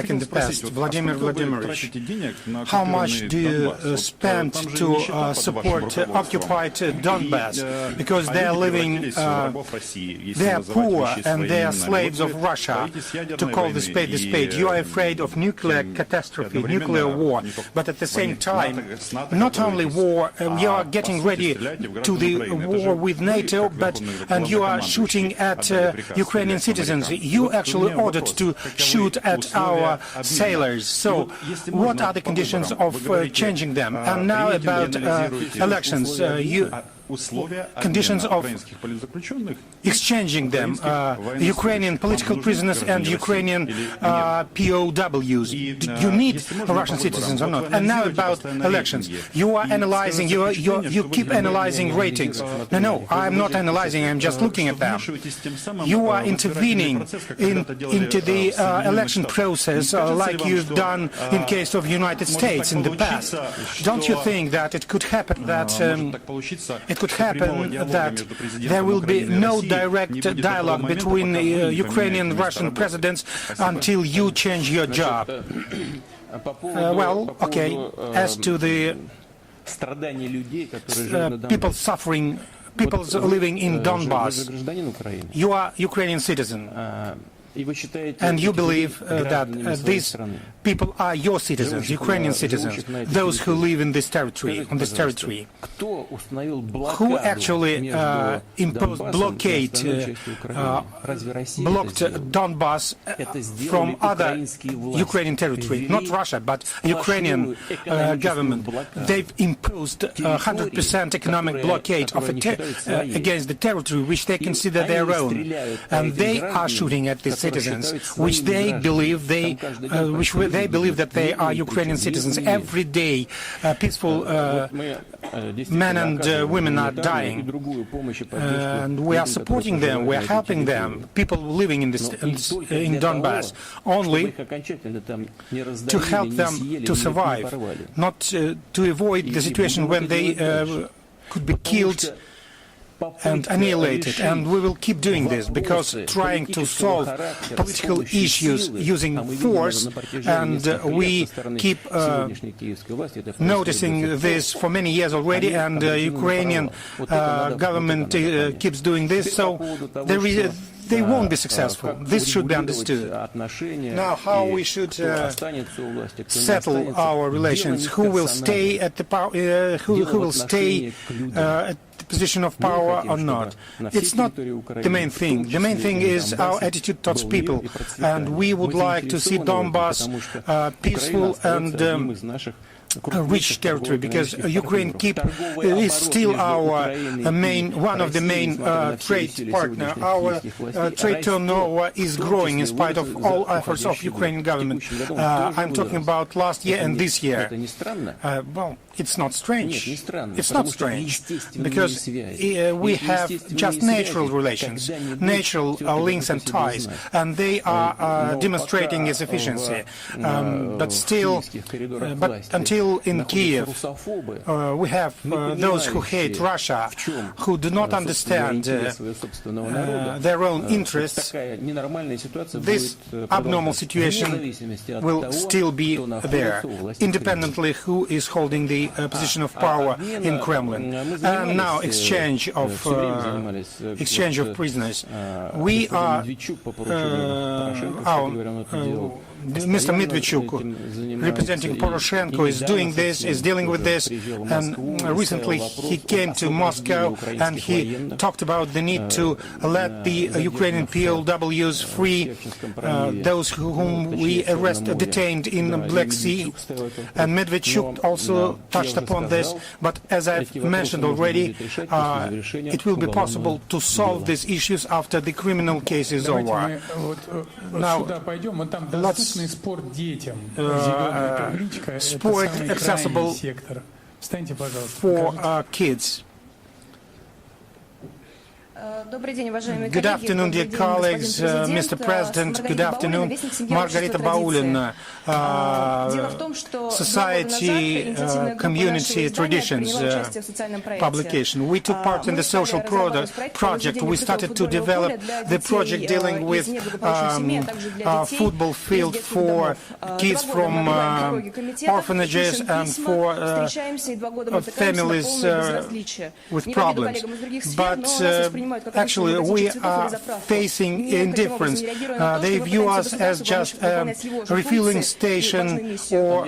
in the past, Vladimir Vladimirovich, how much do you spend to support occupied Donbass? Because they are living, they are poor and they are slaves of Russia, to call the spade the spade. You are afraid of nuclear catastrophe, nuclear war, but at the same time, not only war, we are getting ready to the war with NATO, and you are shooting at Ukrainian citizens. You actually ordered to shoot at our sailors. So what are the conditions of changing them? And now about elections. Conditions of exchanging them, Ukrainian political prisoners and Ukrainian POWs. You need Russian citizens or not? And now about elections. You are analyzing, you keep analyzing ratings. No, I'm not analyzing, I'm just looking at them. You are intervening into the election process like you've done in case of United States in the past. Don't you think that it could happen that there will be no direct dialogue between Ukrainian and Russian presidents until you change your job? Well, okay, as to the people suffering, people living in Donbass, you are Ukrainian citizen. And you believe that these people are your citizens, Ukrainian citizens, those who live in this territory, on this territory. Who actually imposed blockade, blocked Donbass from other Ukrainian territory, not Russia, but Ukrainian government. They've imposed 100% economic blockade of against the territory which they consider their own, and they are shooting at these citizens, which they believe that they are Ukrainian citizens. Every day, peaceful men and women are dying, and we are supporting them. We are helping them. People living in Donbass, only to help them to survive, not to avoid the situation when they could be killed and annihilated. And we will keep doing this, because trying to solve political issues using force, and we keep noticing this for many years already, and the Ukrainian government keeps doing this, so they won't be successful. This should be understood. Now, how we should settle our relations? Who will stay at the power? Who will stay at the position of power or not? It's not the main thing. The main thing is our attitude towards people, and we would like to see Donbass peaceful and rich territory, because Ukraine is still our one of the main trade partner. Our trade turnover is growing in spite of all efforts of Ukrainian government. I'm talking about last year and this year. Well, it's not strange. It's not strange, because we have just natural relations, natural links and ties, and they are demonstrating its efficiency. But still, until in Kiev, we have those who hate Russia, who do not understand their own interests. This abnormal situation will still be there, independently who is holding the position of power in Kremlin. And now exchange of prisoners. We are Mr. Medvedchuk, representing Poroshenko, is doing this, is dealing with this, and recently he came to Moscow and he talked about the need to let the Ukrainian POWs free, those whom we detained in the Black Sea. And Medvedchuk also touched upon this, but as I've mentioned already, it will be possible to solve these issues after the criminal case is over. Now, let's sport accessible for kids. Good afternoon, dear colleagues, Mr. President, good afternoon. Margarita Baulina, Society, Community Traditions publication. We took part in the social project. We started to develop the project dealing with football field for kids from orphanages and for families with problems. But actually, we are facing indifference. They view us as just a refueling station, or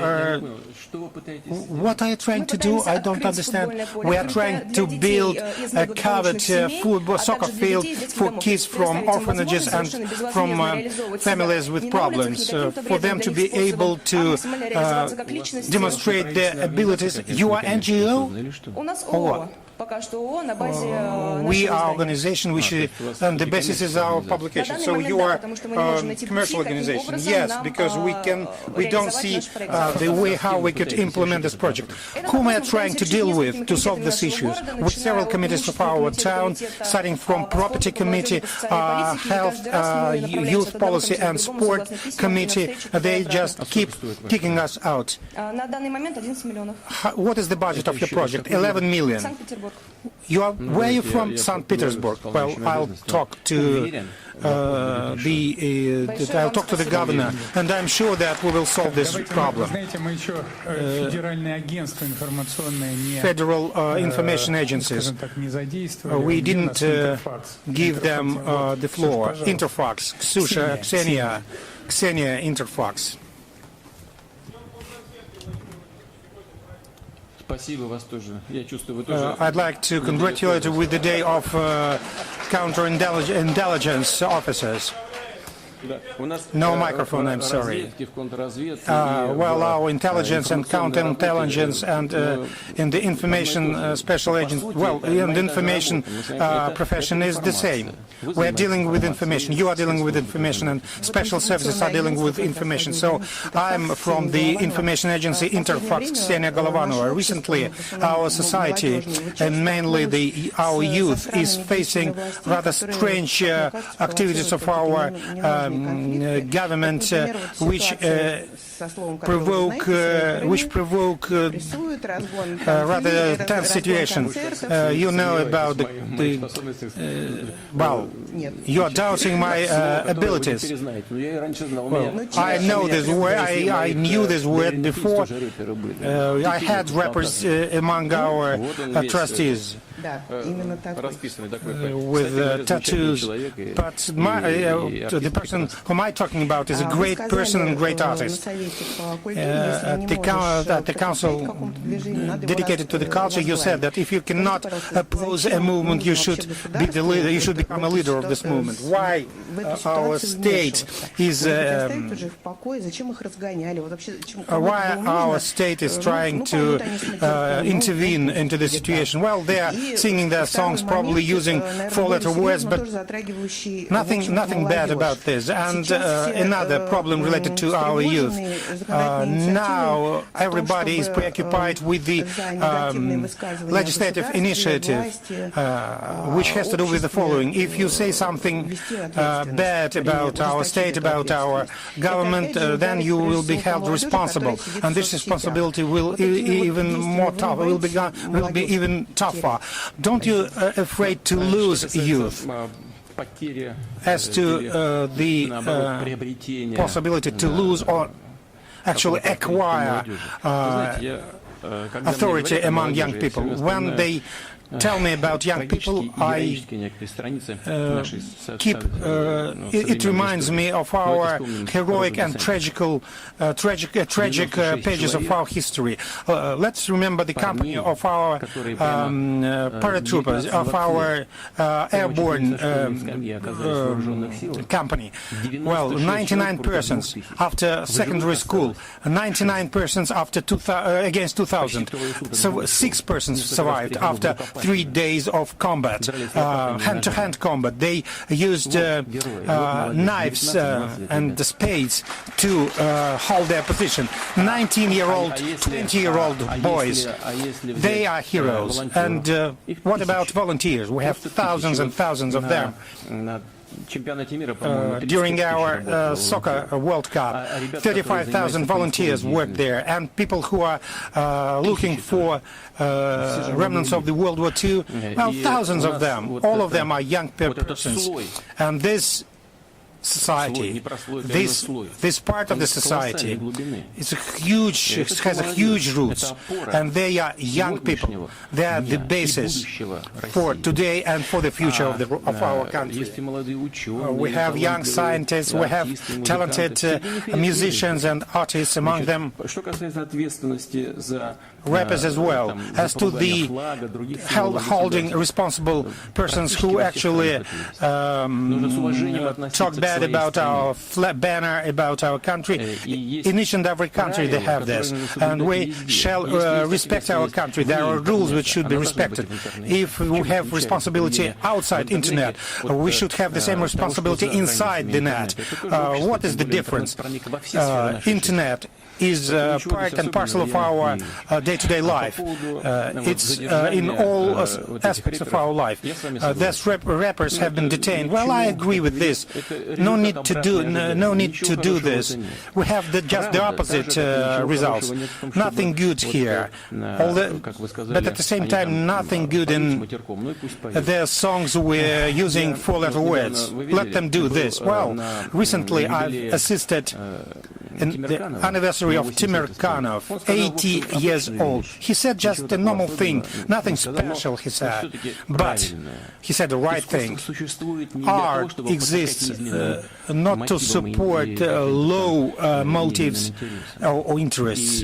what are you trying to do? I don't understand. We are trying to build a covered soccer field for kids from orphanages and from families with problems, for them to be able to demonstrate their abilities. You are NGO? Or what? We are organization which on the basis is our publication. So you are commercial organization? Yes, because we don't see the way how we could implement this project. Whom we are trying to deal with to solve these issues? With several committees of our town, starting from property committee, health, youth policy and sport committee. They just keep kicking us out. What is the budget of your project? 11 million. Where are you from? St. Petersburg. Well, I'll talk to the governor, and I'm sure that we will solve this problem. Federal information agencies. We didn't give them the floor. Interfax, Xenia, Interfax. I'd like to congratulate you with the day of counterintelligence officers. No microphone, I'm sorry. Well, our intelligence and counterintelligence and in the information special agents, well, in the information profession is the same. We're dealing with information. You are dealing with information, and special services are dealing with information. So I'm from the information agency Interfax, Ksenia Golovanova. Recently, our society and mainly our youth is facing rather strange activities of our government, which provoke rather tense situation. You know about well, you are doubting my abilities. Well, I know this word. I knew this word before. I had rappers among our trustees with tattoos, but the person whom I'm talking about is a great person and great artist. At the council dedicated to the culture, you said that if you cannot oppose a movement, you should be the leader. You should become a leader of this movement. Why our state is trying to intervene into the situation? Well, they are singing their songs probably using four-letter words, but nothing bad about this. And another problem related to our youth. Now everybody is preoccupied with the legislative initiative, which has to do with the following. If you say something bad about our state, about our government, then you will be held responsible, and this responsibility will even more tough. Will be even tougher. Don't you afraid to lose youth? As to the possibility to lose or actually acquire authority among young people. When they tell me about young people, I it reminds me of our heroic and tragic pages of our history. Let's remember the company of our paratroopers, of our airborne company. Well, 99 persons after secondary school, 99 persons after against 2000. So 6 persons survived after 3 days of combat, hand-to-hand combat. They used knives and spades to hold their position. 19-year-old, 20-year-old boys, they are heroes. And what about volunteers? We have thousands and thousands of them. During our soccer World Cup, 35,000 volunteers worked there, and people who are looking for remnants of the World War II, well, thousands of them. All of them are young persons. And this society, this part of the society is has a huge roots, and they are young people. They are the basis for today and for the future of our country. We have young scientists, we have talented musicians and artists among them, rappers as well. As to the holding responsible persons who actually talk bad about our banner, about our country, in each and every country they have this, and we shall respect our country. There are rules which should be respected. If we have responsibility outside internet, we should have the same responsibility inside the net. What is the difference? Internet is part and parcel of our day-to-day life. It's in all aspects of our life. These rappers have been detained. Well, I agree with this. No need to do this. We have just the opposite results. Nothing good here. But at the same time, nothing good in their songs we're using four-letter words. Let them do this. Well, recently I've assisted the anniversary of Timirkanov, 80 years old. He said just a normal thing, nothing special, he said. But he said the right thing. Art exists not to support low motives or interests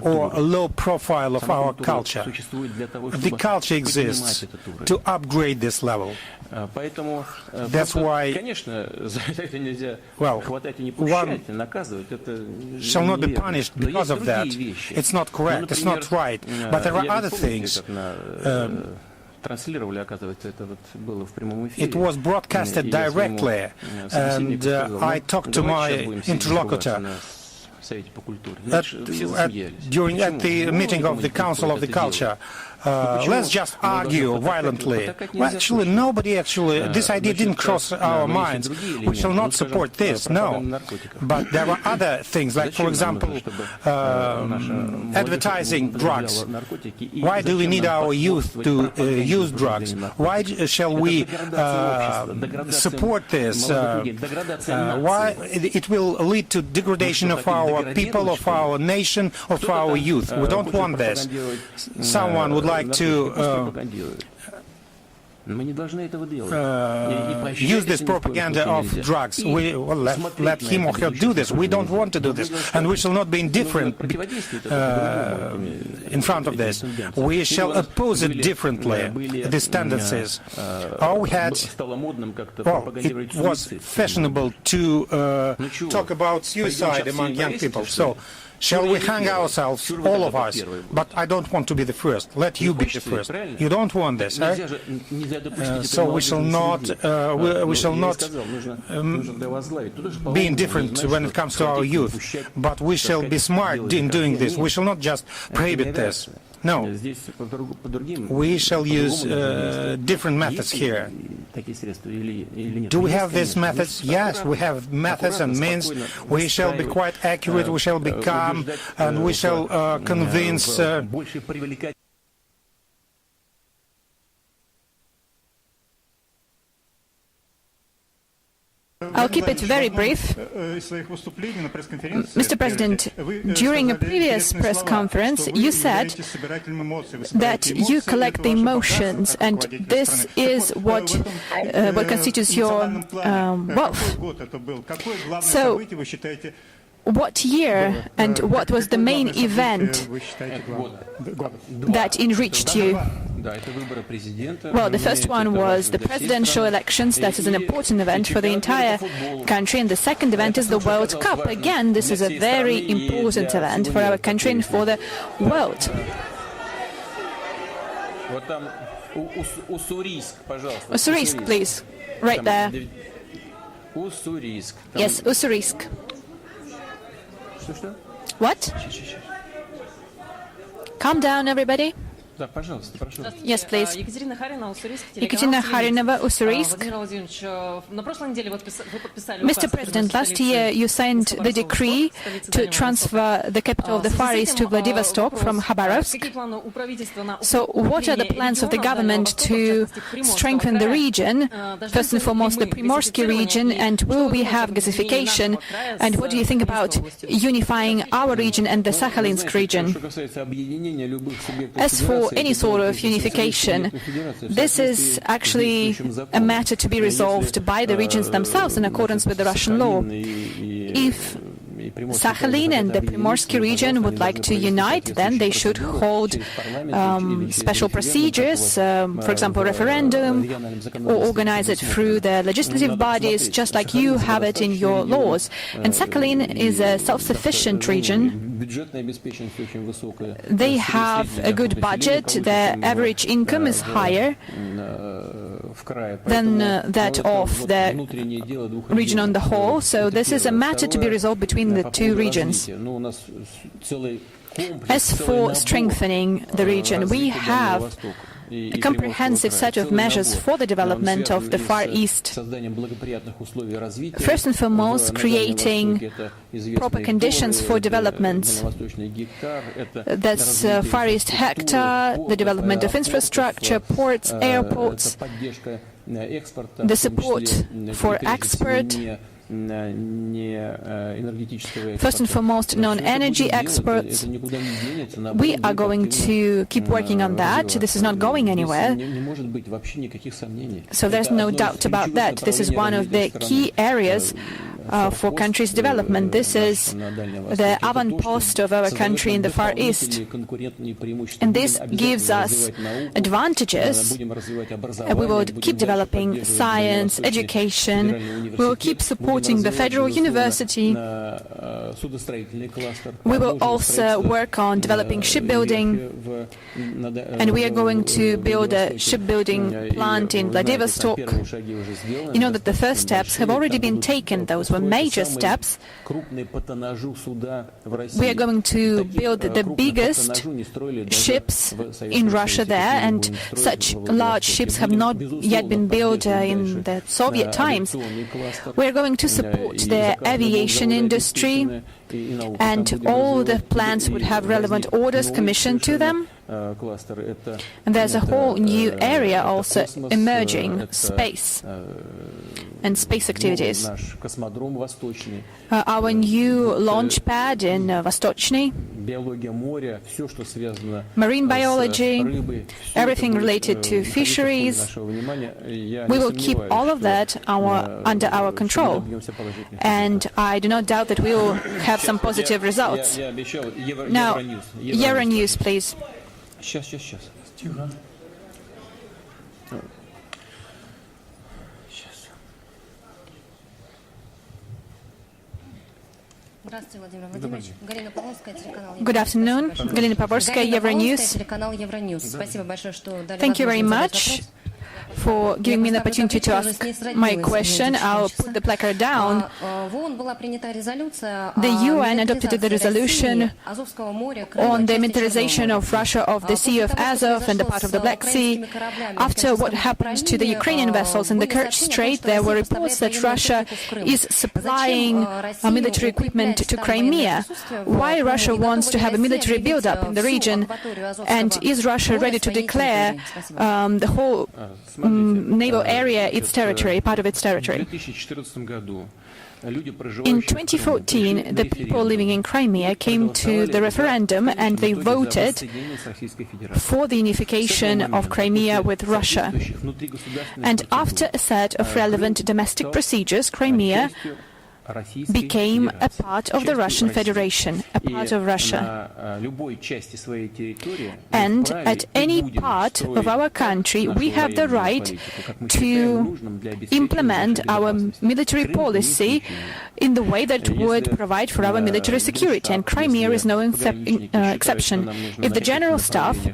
or a low profile of our culture. The culture exists to upgrade this level. That's why, well, one shall not be punished because of that. It's not correct, it's not right. But there are other things. It was broadcasted directly, and I talked to my interlocutor at the meeting of the Council of the Culture. Let's just argue violently. Well, actually, this idea didn't cross our minds. We shall not support this, no. But there are other things, like, for example, advertising drugs. Why do we need our youth to use drugs? Why shall we support this? Why it will lead to degradation of our people, of our nation, of our youth. We don't want this. Someone would like to use this propaganda of drugs. Let him or her do this. We don't want to do this, and we shall not be indifferent in front of this. We shall oppose it differently, these tendencies. It was fashionable to talk about suicide among young people. So, shall we hang ourselves, all of us? But I don't want to be the first. Let you be the first. You don't want this, eh? So we shall not be indifferent when it comes to our youth. But we shall be smart in doing this. We shall not just prohibit this. No, we shall use different methods here. Do we have these methods? Yes, we have methods and means. We shall be quite accurate, we shall be calm, and we shall convince I'll keep it very brief. Mr. President, during a previous press conference, you said that you collect the emotions, and this is what constitutes your wealth. So, what year and what was the main event that enriched you? Well, the first one was the presidential elections. That is an important event for the entire country. And the second event is the World Cup. Again, this is a very important event for our country and for the world. Ussurisk, please. Right there. Yes, Ussurisk. What? Calm down, everybody. Yes, please. Екатерина Харинова, Уссурийск. Mr. President, last year you signed the decree to transfer the capital of the Far East to Vladivostok from Khabarovsk. So what are the plans of the government to strengthen the region, first and foremost the Primorsky region, and will we have gasification? And what do you think about unifying our region and the Sakhalinsk region? As for any sort of unification, this is actually a matter to be resolved by the regions themselves in accordance with the Russian law. If Sakhalin and the Primorsky region would like to unite, then they should hold special procedures, for example, referendum, or organize it through the legislative bodies, just like you have it in your laws. And Sakhalin is a self-sufficient region. They have a good budget. Their average income is higher than that of the region on the whole. So this is a matter to be resolved between the two regions. As for strengthening the region, we have a comprehensive set of measures for the development of the Far East. First and foremost, creating proper conditions for development. That's Far East Hector, the development of infrastructure, ports, airports, the support for export, first and foremost, non-energy experts. We are going to keep working on that. This is not going anywhere. So there's no doubt about that. This is one of the key areas for country's development. This is the avant-post of our country in the Far East. And this gives us advantages. We will keep developing science, education. We will keep supporting the Federal University. We will also work on developing shipbuilding. And we are going to build a shipbuilding plant in Vladivostok. You know that the first steps have already been taken. Those were major steps. We are going to build the biggest ships in Russia there, and such large ships have not yet been built in the Soviet times. We are going to support the aviation industry, and all the plants would have relevant orders commissioned to them. And there's a whole new area also emerging, space and space activities. Our new launch pad in Vostochny, marine biology, everything related to fisheries. We will keep all of that under our control. And I do not doubt that we will have some positive results. Now, Euronews, please. Good afternoon. Galina Poborskaya, Euronews. Thank you very much for giving me the opportunity to ask my question. I'll put the placard down. The UN adopted the resolution on the militarization of Russia of the Sea of Azov and the part of the Black Sea. After what happened to the Ukrainian vessels in the Kerch Strait, there were reports that Russia is supplying military equipment to Crimea. Why Russia wants to have a military build-up in the region? And is Russia ready to declare the whole naval area its territory, part of its territory? In 2014, the people living in Crimea came to the referendum and they voted for the unification of Crimea with Russia. And after a set of relevant domestic procedures, Crimea became a part of the Russian Federation, a part of Russia. And at any part of our country, we have the right to implement our military policy in the way that would provide for our military security. And Crimea is no exception. If the General Staff,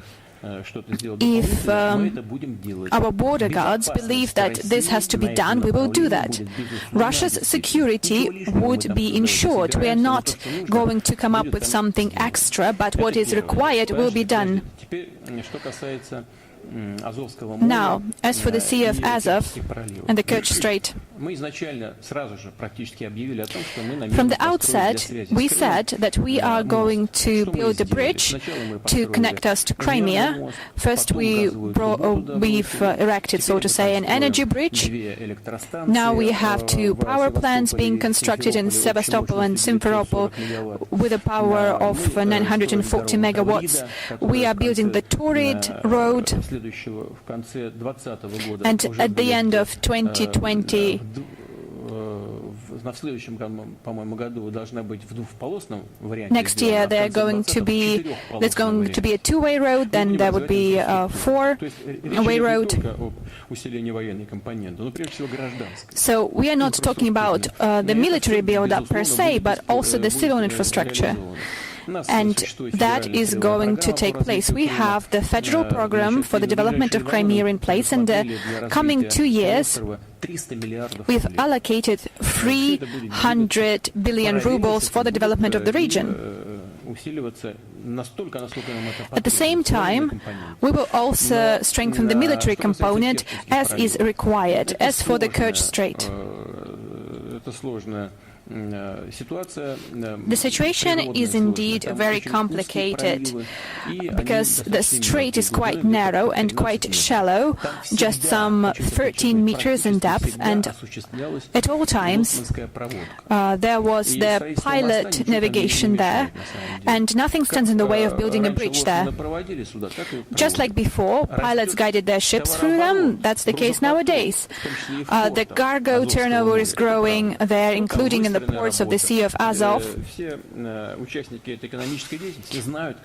if our border guards believe that this has to be done, we will do that. Russia's security would be ensured. We are not going to come up with something extra, but what is required will be done. Now, as for the Sea of Azov and the Kerch Strait, from the outset, we said that we are going to build a bridge to connect us to Crimea. First, we've erected, so to say, an energy bridge. Now we have two power plants being constructed in Sevastopol and Simferopol with a power of 940 megawatts. We are building the Turid road. And at the end of 2020, next year there's going to be a two-way road, then there would be a four-way road. So we are not talking about the military build-up per se, but also the civil infrastructure. And that is going to take place. We have the federal program for the development of Crimea in place, and the coming 2 years we've allocated 300 billion rubles for the development of the region. At the same time, we will also strengthen the military component as is required. As for the Kerch Strait, The situation is indeed very complicated because the strait is quite narrow and quite shallow, just some 13 meters in depth, and at all times there was the pilot navigation there, and nothing stands in the way of building a bridge there. Just like before, pilots guided their ships through them. That's the case nowadays. The cargo turnover is growing there, including in the ports of the Sea of Azov,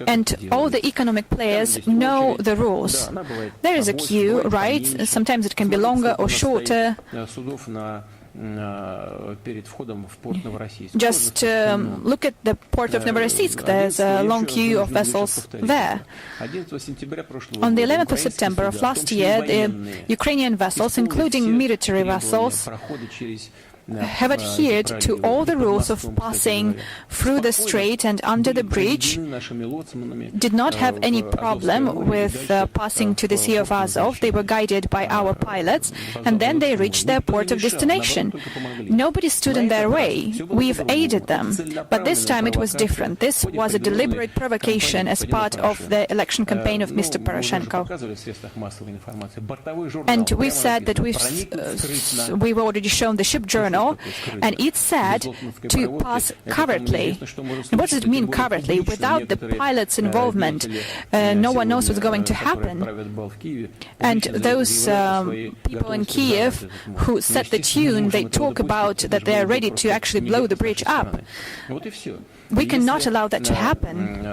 and all the economic players know the rules. There is a queue, right? Sometimes it can be longer or shorter. Just look at the port of Novorossiysk. There's a long queue of vessels there. On the 11th of September of last year, the Ukrainian vessels, including military vessels, have adhered to all the rules of passing through the strait and under the bridge, did not have any problem with passing to the Sea of Azov. They were guided by our pilots, and then they reached their port of destination. Nobody stood in their way. We've aided them. But this time it was different. This was a deliberate provocation as part of the election campaign of Mr. Poroshenko. And we've said that we've already shown the ship journal, and it said to pass covertly. And what does it mean, covertly? Without the pilot's involvement, no one knows what's going to happen. And those people in Kiev who set the tune, they talk about that they are ready to actually blow the bridge up. We cannot allow that to happen.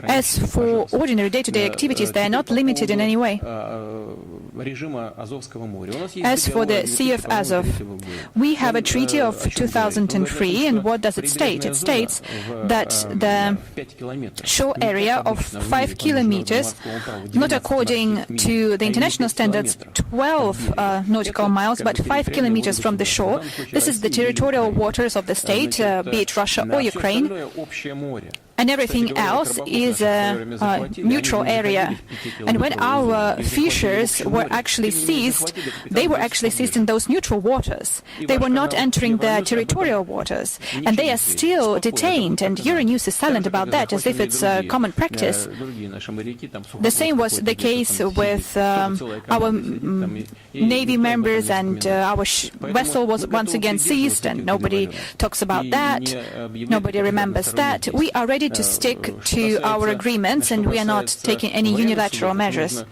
As for ordinary day-to-day activities, they are not limited in any way. As for the Sea of Azov, we have a treaty of 2003, and what does it state? It states that the shore area of 5 kilometers, not according to the international standards 12 nautical miles, but 5 kilometers from the shore, this is the territorial waters of the state, be it Russia or Ukraine, and everything else is a neutral area. And when our fishers were actually seized, they were actually seized in those neutral waters. They were not entering the territorial waters, and they are still detained, and Euronews is silent about that, as if it's a common practice. The same was the case with our Navy members, and our vessel was once again seized, and nobody talks about that, nobody remembers that. We are ready to stick to our agreements, and we are not taking any unilateral measures.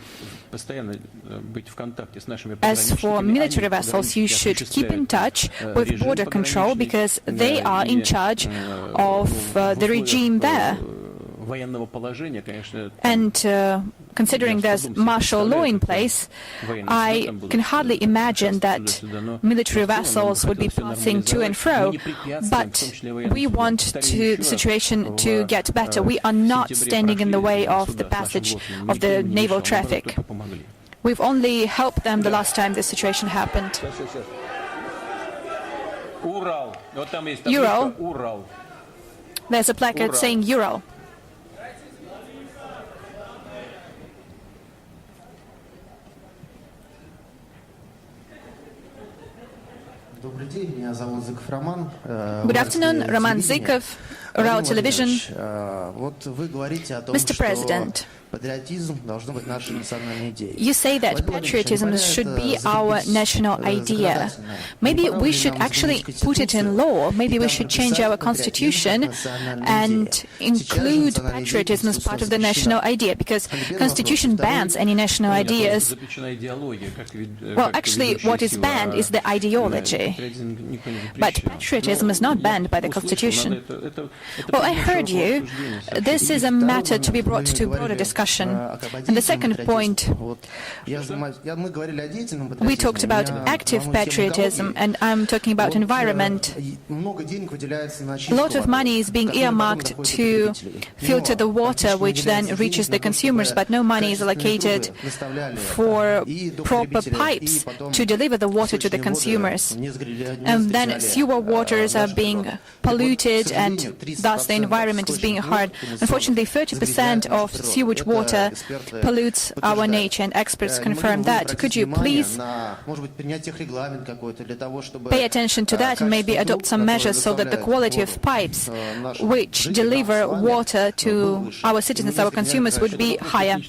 As for military vessels, you should keep in touch with border control, because they are in charge of the regime there. And considering there's martial law in place, I can hardly imagine that military vessels would be passing to and fro, but we want the situation to get better. We are not standing in the way of the passage of the naval traffic. We've only helped them the last time this situation happened. Ural. There's a placard saying Ural. Good afternoon, Roman Zykov, Ural Television. Mr. President, you say that patriotism should be our national idea. Maybe we should actually put it in law. Maybe we should change our constitution and include patriotism as part of the national idea, because constitution bans any national ideas. Well, actually, what is banned is the ideology. But patriotism is not banned by the constitution. Well, I heard you. This is a matter to be brought to broader discussion. And the second point, we talked about active patriotism, and I'm talking about environment. A lot of money is being earmarked to filter the water, which then reaches the consumers, but no money is allocated for proper pipes to deliver the water to the consumers. And then sewer waters are being polluted, and thus the environment is being harmed. Unfortunately, 30% of sewage water pollutes our nature, and experts confirm that. Could you please pay attention to that and maybe adopt some measures so that the quality of pipes which deliver water to our citizens, our consumers, would be higher?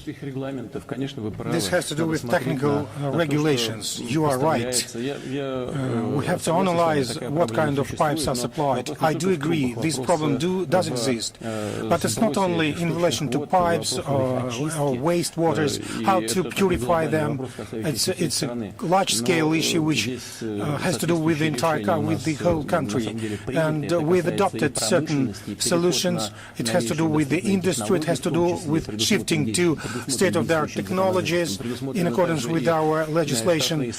This has to do with technical regulations. You are right. We have to analyze what kind of pipes are supplied. I do agree this problem does exist, but it's not only in relation to pipes or wastewaters, how to purify them. It's a large-scale issue which has to do with the entire with the whole country, and we've adopted certain solutions. It has to do with the industry. It has to do with shifting to state-of-the-art technologies in accordance with our legislation.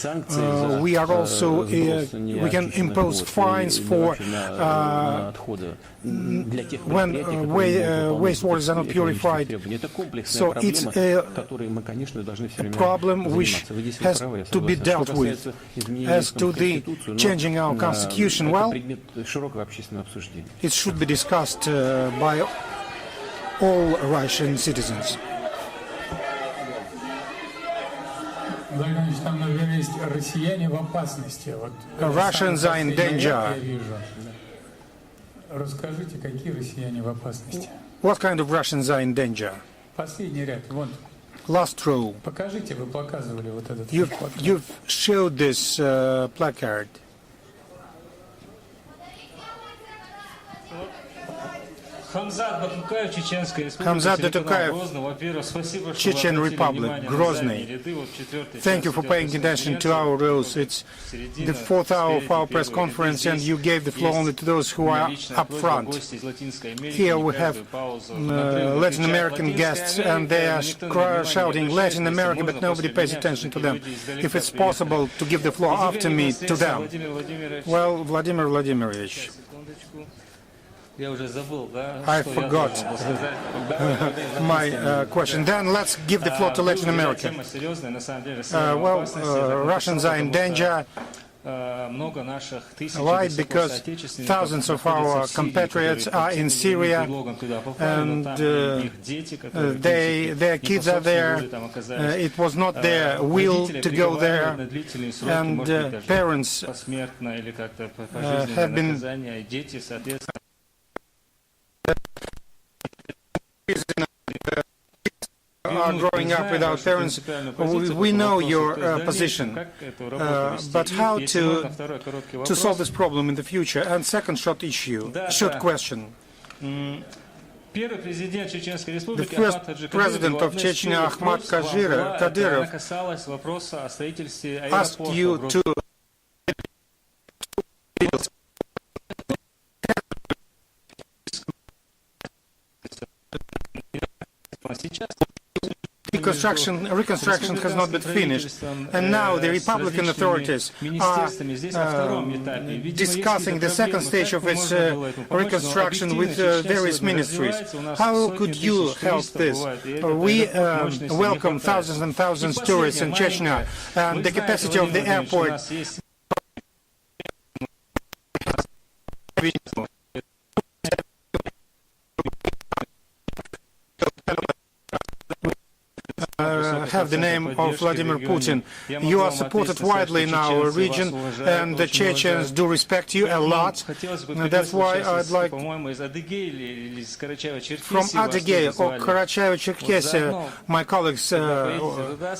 We are also we can impose fines for when wastewaters are not purified. So it's a problem which has to be dealt with. As to the changing our constitution, well, it should be discussed by all Russian citizens. Russians are in danger. What kind of Russians are in danger? Last row. You've showed this placard. Хамзат Батукаев, Chechen Republic, Grozny. Thank you for paying attention to our rules. It's the 4th hour of our press conference, and you gave the floor only to those who are up front. Here we have Latin American guests, and they are shouting Latin America, but nobody pays attention to them. If it's possible to give the floor after me to them. Well, Vladimir Vladimirovich, I forgot my question. Then let's give the floor to Latin America. Russians are in danger. Why? Because thousands of our compatriots are in Syria, and their kids are there. It was not their will to go there, and parents have been are growing up without parents. We know your position, but how to solve this problem in the future? And second short question. The first president of Chechnya, Ahmad Kadyrov, asked you to reconstruction has not been finished, and now the Republican authorities are discussing the second stage of its reconstruction with various ministries. How could you help this? We welcome thousands and thousands of tourists in Chechnya, and the capacity of the airport have the name of Vladimir Putin. You are supported widely in our region, and the Chechens do respect you a lot. And that's why I'd like from Adygey or Karacháyevo-Cherkessia, my colleagues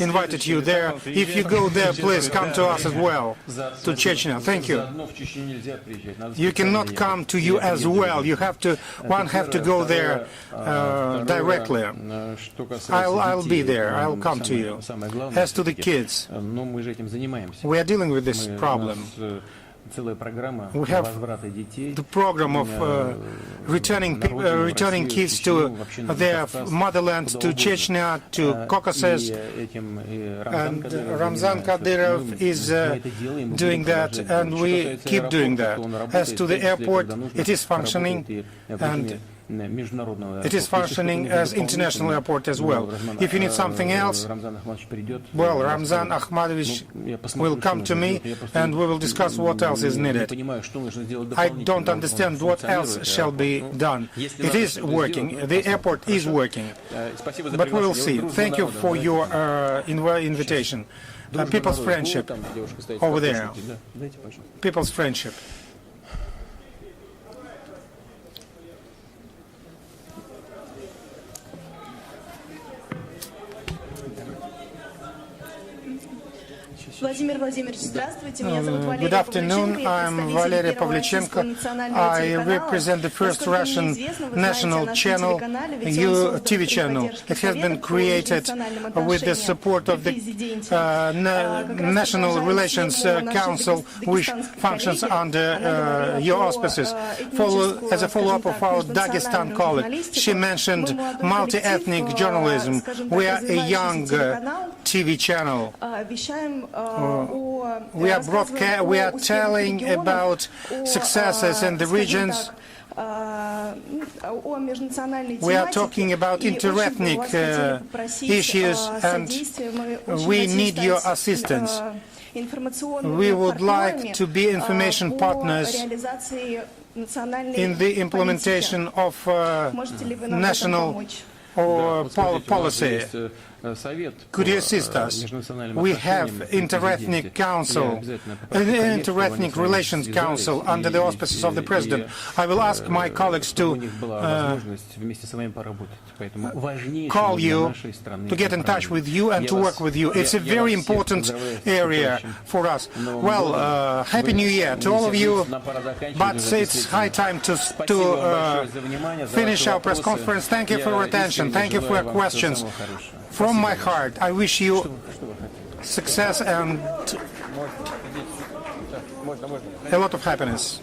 invited you there. If you go there, please come to us as well, to Chechnya. Thank you. You cannot come to you as well. One have to go there directly. I'll be there. I'll come to you. As to the kids, we are dealing with this problem. We have the program of returning kids to their motherland, to Chechnya, to Caucasus, and Ramzan Kadyrov is doing that, and we keep doing that. As to the airport, it is functioning, and It is functioning as international airport as well. If you need something else, well, Ramzan Akhmadovich will come to me and we will discuss what else is needed. I don't understand what else shall be done. It is working. The airport is working. But we will see. Thank you for your invitation. People's friendship over there. People's friendship. Good afternoon. I'm Valery Pavlichenko. I represent the first Russian national channel, TV channel. It has been created with the support of the National Relations Council, which functions under your auspices. As a follow-up of our Dagestan colleague, she mentioned multi-ethnic journalism. We are a young TV channel. We are telling about successes in the regions. We are talking about interethnic issues, and we need your assistance. We would like to be information partners in the implementation of national policy. Could you assist us? We have Interethnic Council, Interethnic Relations Council under the auspices of the President. I will ask my colleagues to call you, to get in touch with you and to work with you. It's a very important area for us. Well, Happy New Year to all of you, but it's high time to finish our press conference. Thank you for your attention. Thank you for your questions. From my heart, I wish you success and a lot of happiness.